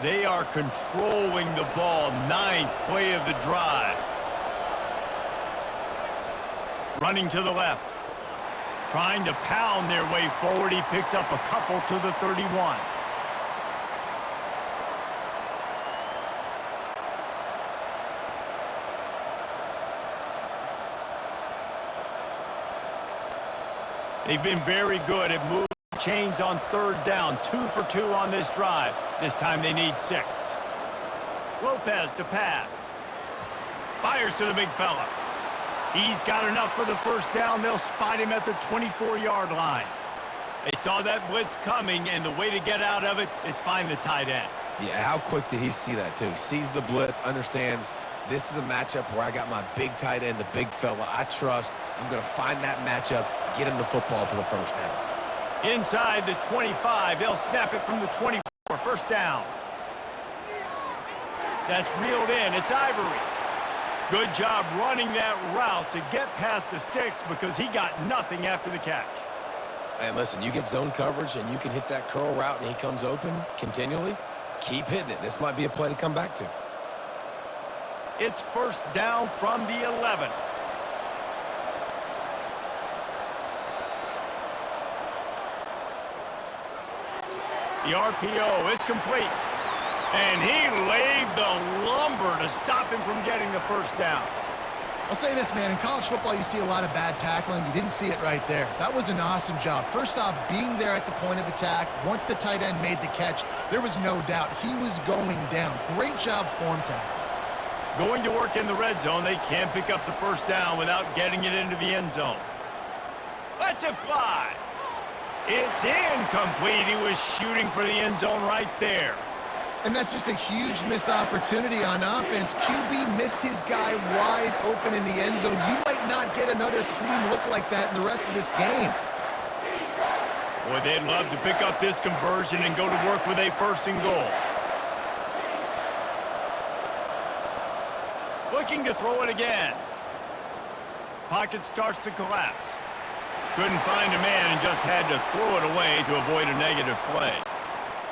They are controlling the ball. 9th play of the drive. Running to the left. Trying to pound their way forward. He picks up a couple to the 31. They've been very good at moving chains on 3rd down. 2 for 2 on this drive. This time they need 6. Lopez to pass. Fires to the big fella. He's got enough for the first down. They'll spot him at the 24-yard line. They saw that blitz coming, and the way to get out of it is find the tight end. Yeah, how quick did he see that, too? Sees the blitz, understands this is a matchup where I got my big tight end, the big fella I trust. I'm going to find that matchup, get him the football for the first down. Inside the 25, they'll snap it from the 24. First down. That's reeled in. It's Ivory. Good job running that route to get past the sticks because he got nothing after the catch. And listen, you get zone coverage and you can hit that curl route and he comes open continually, keep hitting it. This might be a play to come back to. It's first down from the 11. The RPO, it's complete. And he laid the lumber to stop him from getting the first down. I'll say this, man. In college football, you see a lot of bad tackling. You didn't see it right there. That was an awesome job. First off, being there at the point of attack. Once the tight end made the catch, there was no doubt he was going down. Great job form tackle. Going to work in the red zone, they can't pick up the first down without getting it into the end zone. Lets it fly. It's incomplete. He was shooting for the end zone right there. And that's just a huge missed opportunity on offense. QB missed his guy wide open in the end zone. You might not get another clean look like that in the rest of this game. Boy, they'd love to pick up this conversion and go to work with a 1st and goal. Looking to throw it again. Pocket starts to collapse. Couldn't find a man and just had to throw it away to avoid a negative play.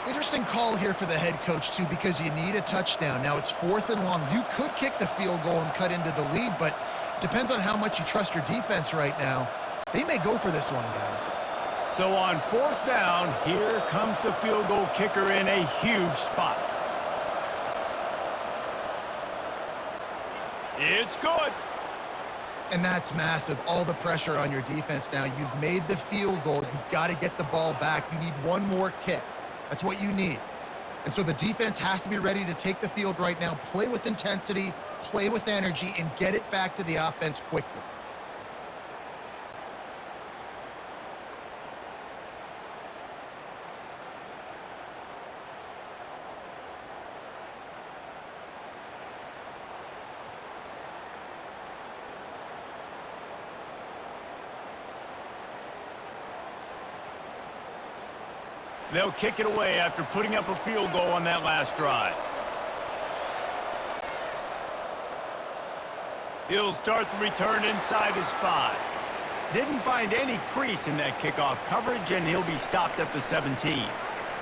Interesting call here for the head coach, too, because you need a touchdown. Now it's 4th and long. You could kick the field goal and cut into the lead, but depends on how much you trust your defense right now. They may go for this one, guys. So on 4th down, here comes the field goal kicker in a huge spot. It's good. And that's massive. All the pressure on your defense now. You've made the field goal. You've got to get the ball back. You need one more kick. That's what you need. And so the defense has to be ready to take the field right now, play with intensity, play with energy, and get it back to the offense quickly. They'll kick it away after putting up a field goal on that last drive. He'll start the return inside his 5. Didn't find any crease in that kickoff coverage, and he'll be stopped at the 17.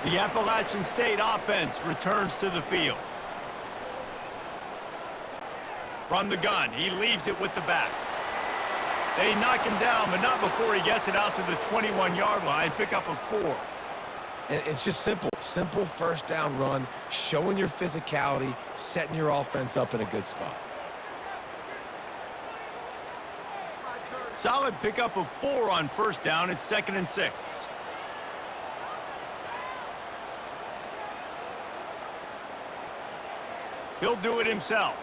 The Appalachian State offense returns to the field. From the gun, he leaves it with the back. They knock him down, but not before he gets it out to the 21-yard line, pick up a 4. And it's just simple 1st down run, showing your physicality, setting your offense up in a good spot. Solid pickup of 4 on 1st down. It's 2nd and 6. He'll do it himself.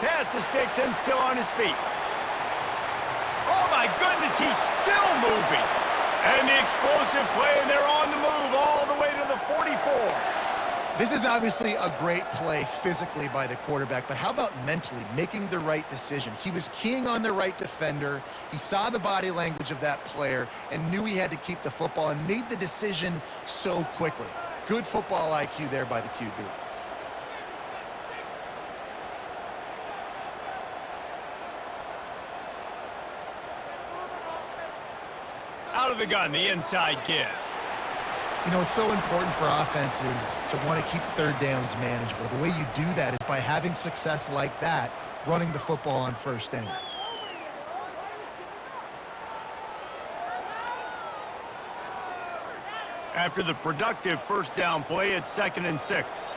Pass the sticks and still on his feet. Oh my goodness, he's still moving. And the explosive play, and they're on the move all the way to the 44. This is obviously a great play physically by the quarterback, but how about mentally making the right decision? He was keying on the right defender. He saw the body language of that player and knew he had to keep the football and made the decision so quickly. Good football IQ there by the QB. Out of the gun, the inside give. You know, it's so important for offenses to want to keep third downs manageable. The way you do that is by having success like that, running the football on first down. After the productive first down play, it's 2nd and 6.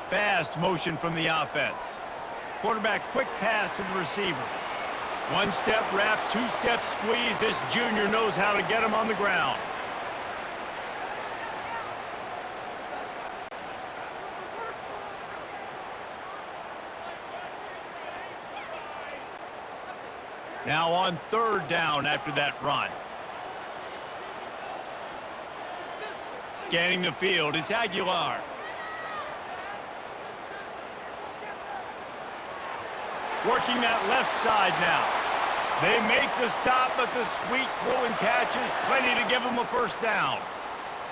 Fast motion from the offense. Quarterback quick pass to the receiver. One-step wrap, two-step squeeze. This junior knows how to get him on the ground. Now on 3rd down after that run. Scanning the field, it's Aguilar. Working that left side now. They make the stop, but the sweet throw and catch is plenty to give them a first down.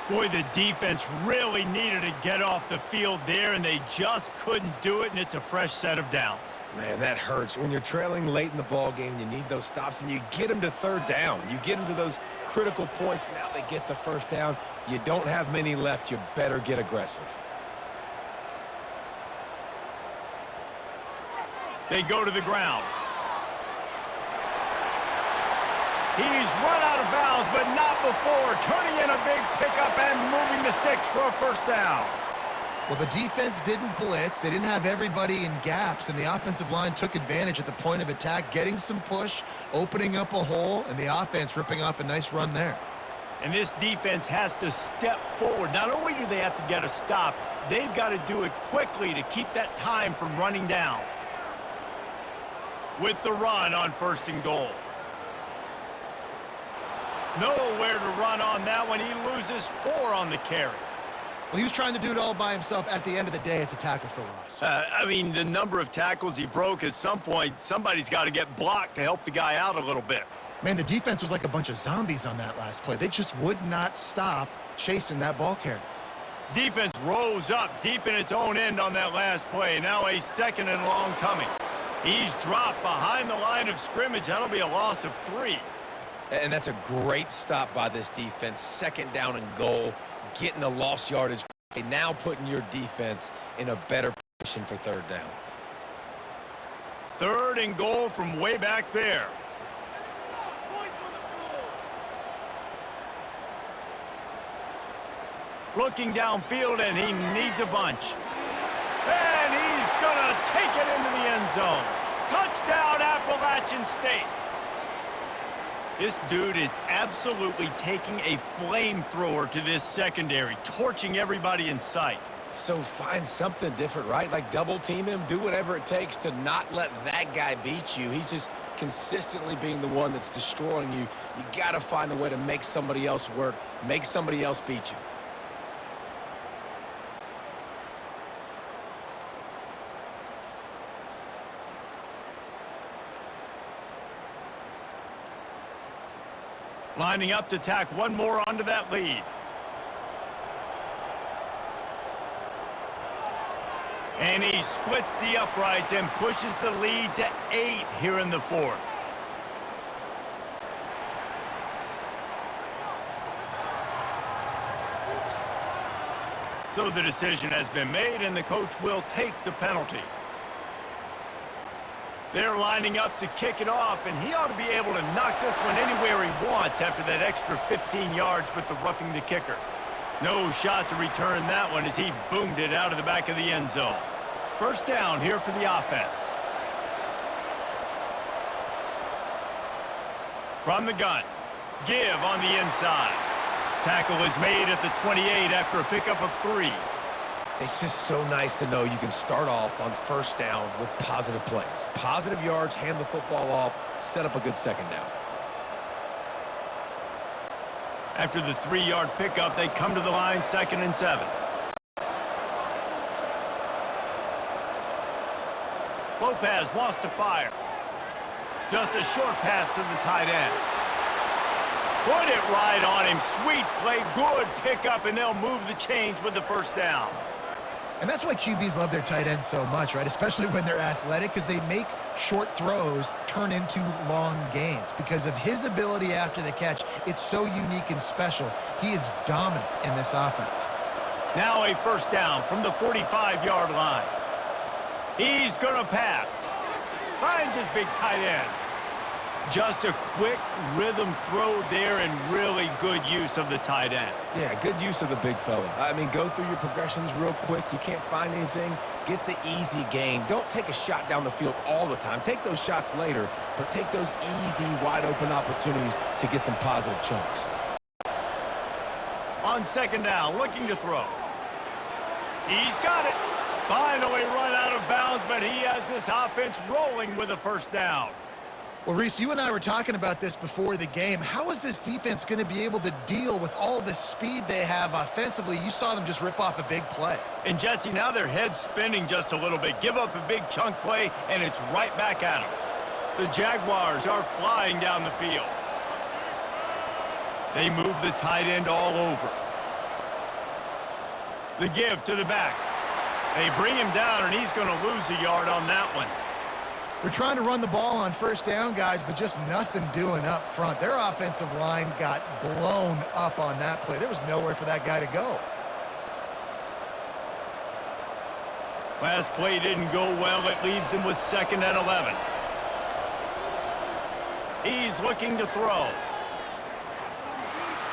Boy, the defense really needed to get off the field there, and they just couldn't do it, and it's a fresh set of downs. Man, that hurts. When you're trailing late in the ball game, you need those stops, and you get them to 3rd down. You get them to those critical points. Now they get the first down. You don't have many left. You better get aggressive. They go to the ground. He's run out of bounds, but not before. Turning in a big pickup and moving the sticks for a first down. Well, the defense didn't blitz. They didn't have everybody in gaps, and the offensive line took advantage at the point of attack, getting some push, opening up a hole, and the offense ripping off a nice run there. And this defense has to step forward. Not only do they have to get a stop, they've got to do it quickly to keep that time from running down. With the run on 1st and goal. Nowhere to run on that one. He loses 4 on the carry. Well, he was trying to do it all by himself. At the end of the day, it's a tackle for loss. I mean, the number of tackles he broke, at some point, somebody's got to get blocked to help the guy out a little bit. Man, the defense was like a bunch of zombies on that last play. They just would not stop chasing that ball carrier. Defense rose up deep in its own end on that last play. Now a 2nd and long coming. He's dropped behind the line of scrimmage. That'll be a loss of 3. And that's a great stop by this defense. 2nd down and goal, getting the lost yardage. Now putting your defense in a better position for 3rd down. 3rd and goal from way back there. Looking downfield, and he needs a bunch. And he's going to take it into the end zone. Touchdown, Appalachian State. This dude is absolutely taking a flamethrower to this secondary, torching everybody in sight. So find something different, right? Like double team him, do whatever it takes to not let that guy beat you. He's just consistently being the one that's destroying you. You got to find a way to make somebody else work, make somebody else beat you. Lining up to tack one more onto that lead. And he splits the uprights and pushes the lead to 8 here in the 4th. So the decision has been made, and the coach will take the penalty. They're lining up to kick it off, and he ought to be able to knock this one anywhere he wants after that extra 15 yards with the roughing the kicker. No shot to return that one as he boomed it out of the back of the end zone. First down here for the offense. From the gun. Give on the inside. Tackle is made at the 28 after a pickup of 3. It's just so nice to know you can start off on first down with positive plays. Positive yards, hand the football off, set up a good 2nd down. After the 3-yard pickup, they come to the line, 2nd and 7. Lopez wants to fire. Just a short pass to the tight end. Put it right on him. Sweet play, good pickup, and they'll move the chains with the first down. And that's why QBs love their tight ends so much, right? Especially when they're athletic, because they make short throws turn into long gains. Because of his ability after the catch, it's so unique and special. He is dominant in this offense. Now a first down from the 45-yard line. He's going to pass. Finds his big tight end. Just a quick rhythm throw there and really good use of the tight end. Yeah, good use of the big fella. I mean, go through your progressions real quick. You can't find anything. Get the easy gain. Don't take a shot down the field all the time. Take those shots later, but take those easy, wide-open opportunities to get some positive chunks. On second down, looking to throw. He's got it. Finally run out of bounds, but he has this offense rolling with a first down. Well, Reese, you and I were talking about this before the game. How is this defense going to be able to deal with all the speed they have offensively? You saw them just rip off a big play. And, Jesse, now their head's spinning just a little bit. Give up a big chunk play, and it's right back at them. The Jaguars are flying down the field. They move the tight end all over. The give to the back. They bring him down, and he's going to lose a yard on that one. We're trying to run the ball on first down, guys, but just nothing doing up front. Their offensive line got blown up on that play. There was nowhere for that guy to go. Last play didn't go well. It leaves him with 2nd and 11. He's looking to throw.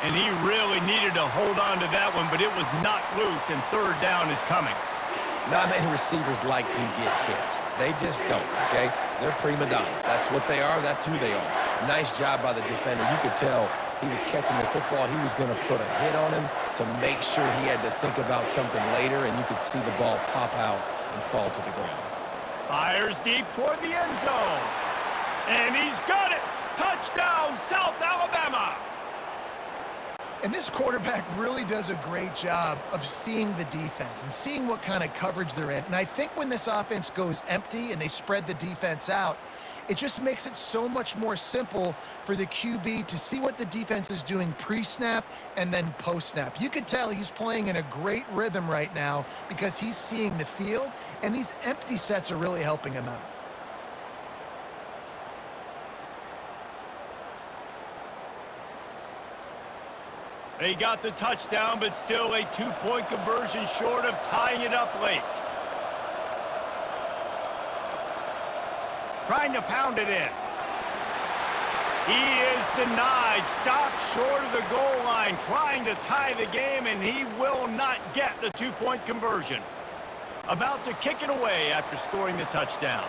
And he really needed to hold on to that one, but it was knocked loose, and 3rd down is coming. Not many receivers like to get hit. They just don't, okay? They're prima donnas. That's what they are. That's who they are. Nice job by the defender. You could tell he was catching the football. He was going to put a hit on him to make sure he had to think about something later, and you could see the ball pop out and fall to the ground. Fires deep toward the end zone. And he's got it. Touchdown, South Alabama. And this quarterback really does a great job of seeing the defense and seeing what kind of coverage they're in. And I think when this offense goes empty and they spread the defense out, it just makes it so much more simple for the QB to see what the defense is doing pre-snap and then post-snap. You could tell he's playing in a great rhythm right now because he's seeing the field, and these empty sets are really helping him out. They got the touchdown, but still a 2-point conversion short of tying it up late. Trying to pound it in. He is denied. Stopped short of the goal line, trying to tie the game, and he will not get the 2-point conversion. About to kick it away after scoring the touchdown.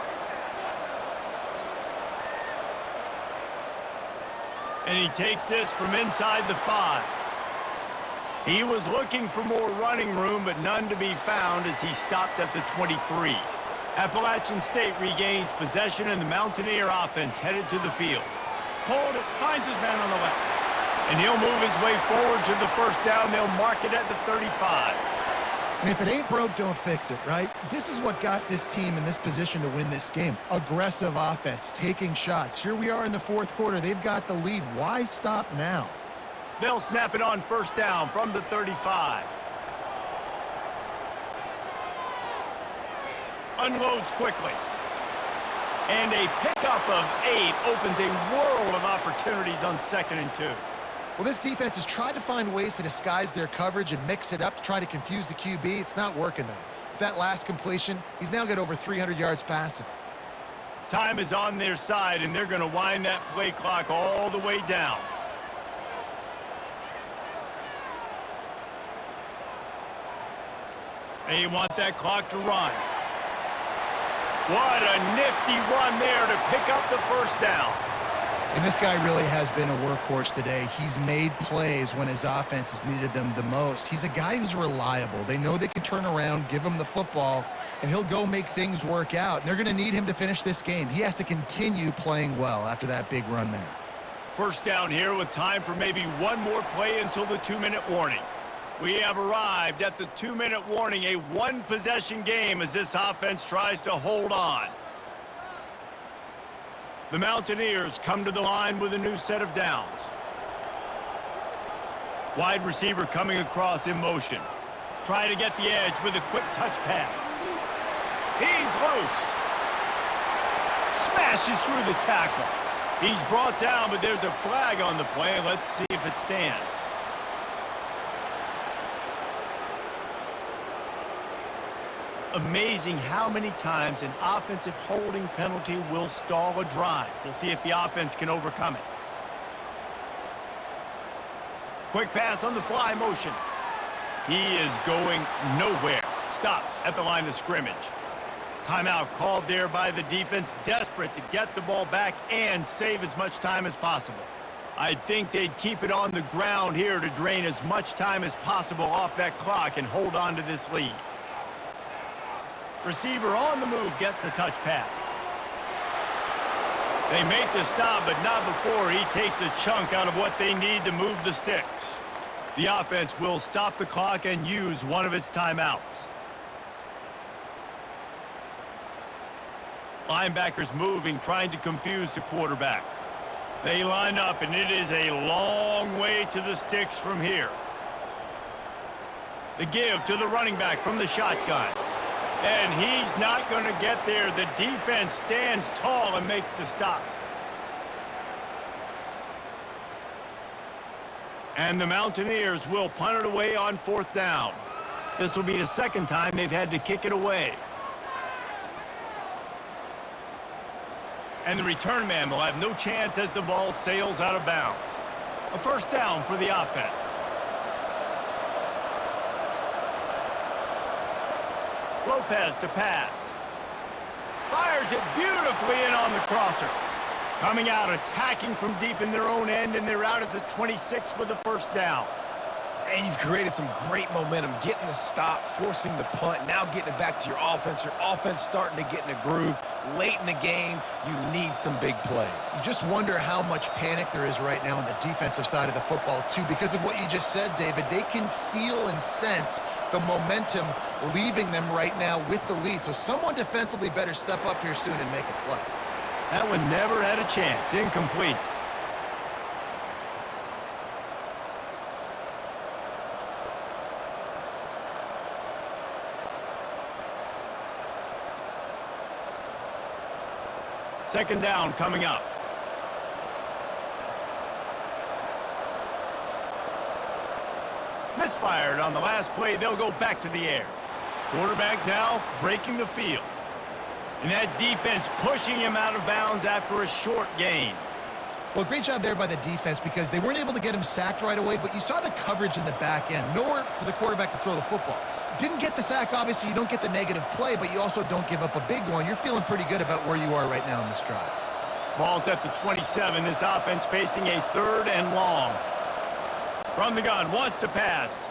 And he takes this from inside the 5. He was looking for more running room, but none to be found as he stopped at the 23. Appalachian State regains possession, and the Mountaineer offense headed to the field. Hold it, finds his man on the left. And he'll move his way forward to the first down. They'll mark it at the 35. And if it ain't broke, don't fix it, right? This is what got this team in this position to win this game. Aggressive offense, taking shots. Here we are in the 4th quarter. They've got the lead. Why stop now? They'll snap it on first down from the 35. Unloads quickly. And a pickup of 8 opens a world of opportunities on 2nd and 2. Well, this defense has tried to find ways to disguise their coverage and mix it up to try to confuse the QB. It's not working, though. With that last completion, he's now got over 300 yards passing. Time is on their side, and they're going to wind that play clock all the way down. They want that clock to run. What a nifty run there to pick up the first down. And this guy really has been a workhorse today. He's made plays when his offense has needed them the most. He's a guy who's reliable. They know they can turn around, give him the football, and he'll go make things work out. And they're going to need him to finish this game. He has to continue playing well after that big run there. First down here with time for maybe one more play until the 2-minute warning. We have arrived at the 2-minute warning, a one-possession game as this offense tries to hold on. The Mountaineers come to the line with a new set of downs. Wide receiver coming across in motion. Try to get the edge with a quick touch pass. He's loose. Smashes through the tackle. He's brought down, but there's a flag on the play. Let's see if it stands. Amazing how many times an offensive holding penalty will stall a drive. We'll see if the offense can overcome it. Quick pass on the fly motion. He is going nowhere. Stop at the line of scrimmage. Timeout called there by the defense, desperate to get the ball back and save as much time as possible. I think they'd keep it on the ground here to drain as much time as possible off that clock and hold on to this lead. Receiver on the move gets the touch pass. They make the stop, but not before he takes a chunk out of what they need to move the sticks. The offense will stop the clock and use one of its timeouts. Linebackers moving, trying to confuse the quarterback. They line up, and it is a long way to the sticks from here. The give to the running back from the shotgun. And he's not going to get there. The defense stands tall and makes the stop. And the Mountaineers will punt it away on 4th down. This will be the second time they've had to kick it away. And the return man will have no chance as the ball sails out of bounds. A first down for the offense. Lopez to pass. Fires it beautifully in on the crosser. Coming out, attacking from deep in their own end, and they're out at the 26 with the first down. And you've created some great momentum, getting the stop, forcing the punt, now getting it back to your offense. Your offense starting to get in a groove. Late in the game, you need some big plays. You just wonder how much panic there is right now on the defensive side of the football, too, because of what you just said, David. They can feel and sense the momentum leaving them right now with the lead. So someone defensively better step up here soon and make a play. That one never had a chance. Incomplete. Second down coming up. Misfired on the last play. They'll go back to the air. Quarterback now breaking the field. And that defense pushing him out of bounds after a short gain. Well, great job there by the defense because they weren't able to get him sacked right away, but you saw the coverage in the back end. Nowhere for the quarterback to throw the football. Didn't get the sack, obviously. You don't get the negative play, but you also don't give up a big one. You're feeling pretty good about where you are right now in this drive. Ball's at the 27. This offense facing a 3rd and long. From the gun, wants to pass.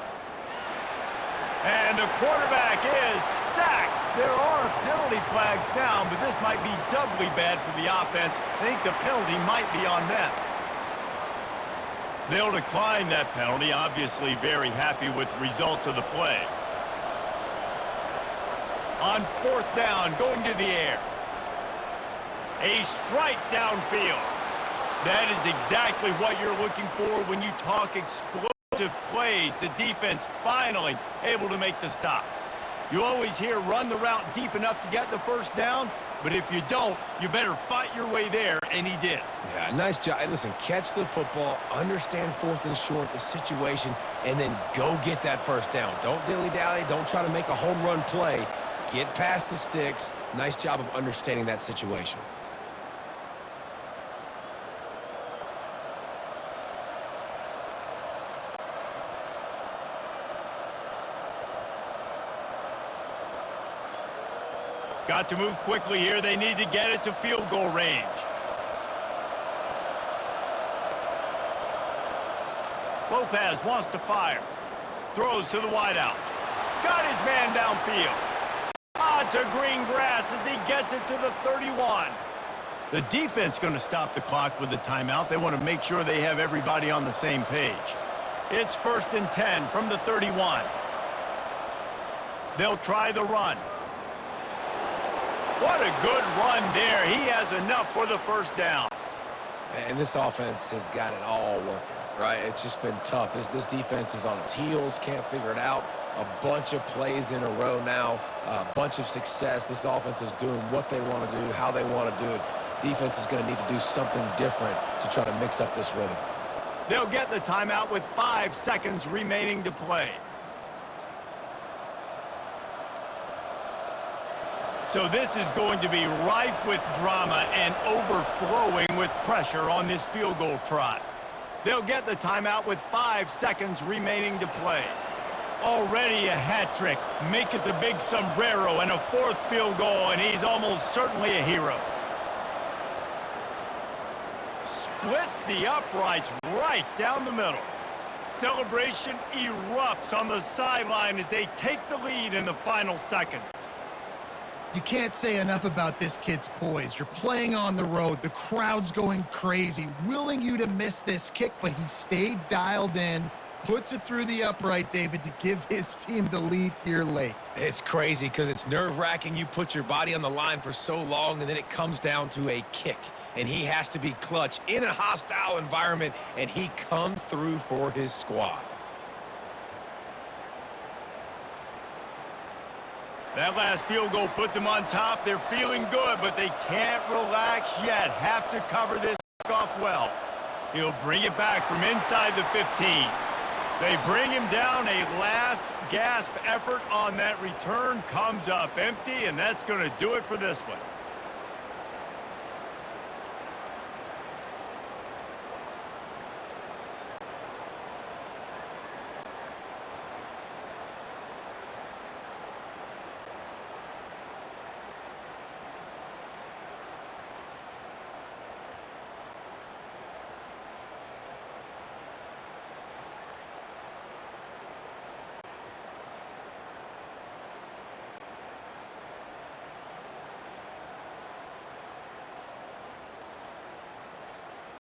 And the quarterback is sacked. There are penalty flags down, but this might be doubly bad for the offense. I think the penalty might be on them. They'll decline that penalty, obviously very happy with the results of the play. On 4th down, going to the air. A strike downfield. That is exactly what you're looking for when you talk explosive plays. The defense finally able to make the stop. You always hear run the route deep enough to get the first down, but if you don't, you better fight your way there, and he did. Yeah, nice job. And listen, catch the football, understand 4th and short, the situation, and then go get that first down. Don't dilly-dally. Don't try to make a home run play. Get past the sticks. Nice job of understanding that situation. Got to move quickly here. They need to get it to field goal range. Lopez wants to fire. Throws to the wideout. Got his man downfield. To green grass as he gets it to the 31. The defense going to stop the clock with the timeout. They want to make sure they have everybody on the same page. It's 1st and 10 from the 31. They'll try the run. What a good run there. He has enough for the first down. And this offense has got it all working, right? It's just been tough. This defense is on its heels, can't figure it out. a bunch of plays in a row now, a bunch of success. This offense is doing what they want to do, how they want to do it. Defense is going to need to do something different to try to mix up this rhythm. They'll get the timeout with 5 seconds remaining to play. So this is going to be rife with drama and overflowing with pressure on this field goal trot. They'll get the timeout with 5 seconds remaining to play. Already a hat trick, make it the big sombrero, and a 4th field goal, and he's almost certainly a hero. Splits the uprights right down the middle. Celebration erupts on the sideline as they take the lead in the final seconds. You can't say enough about this kid's poise. You're playing on the road. The crowd's going crazy, willing you to miss this kick, but he stayed dialed in, puts it through the upright, David, to give his team the lead here late. It's crazy because it's nerve-wracking. You put your body on the line for so long, and then it comes down to a kick. And he has to be clutch in a hostile environment, and he comes through for his squad. That last field goal put them on top. They're feeling good, but they can't relax yet. Have to cover this off well. He'll bring it back from inside the 15. They bring him down. A last gasp effort on that return comes up empty, and that's going to do it for this one.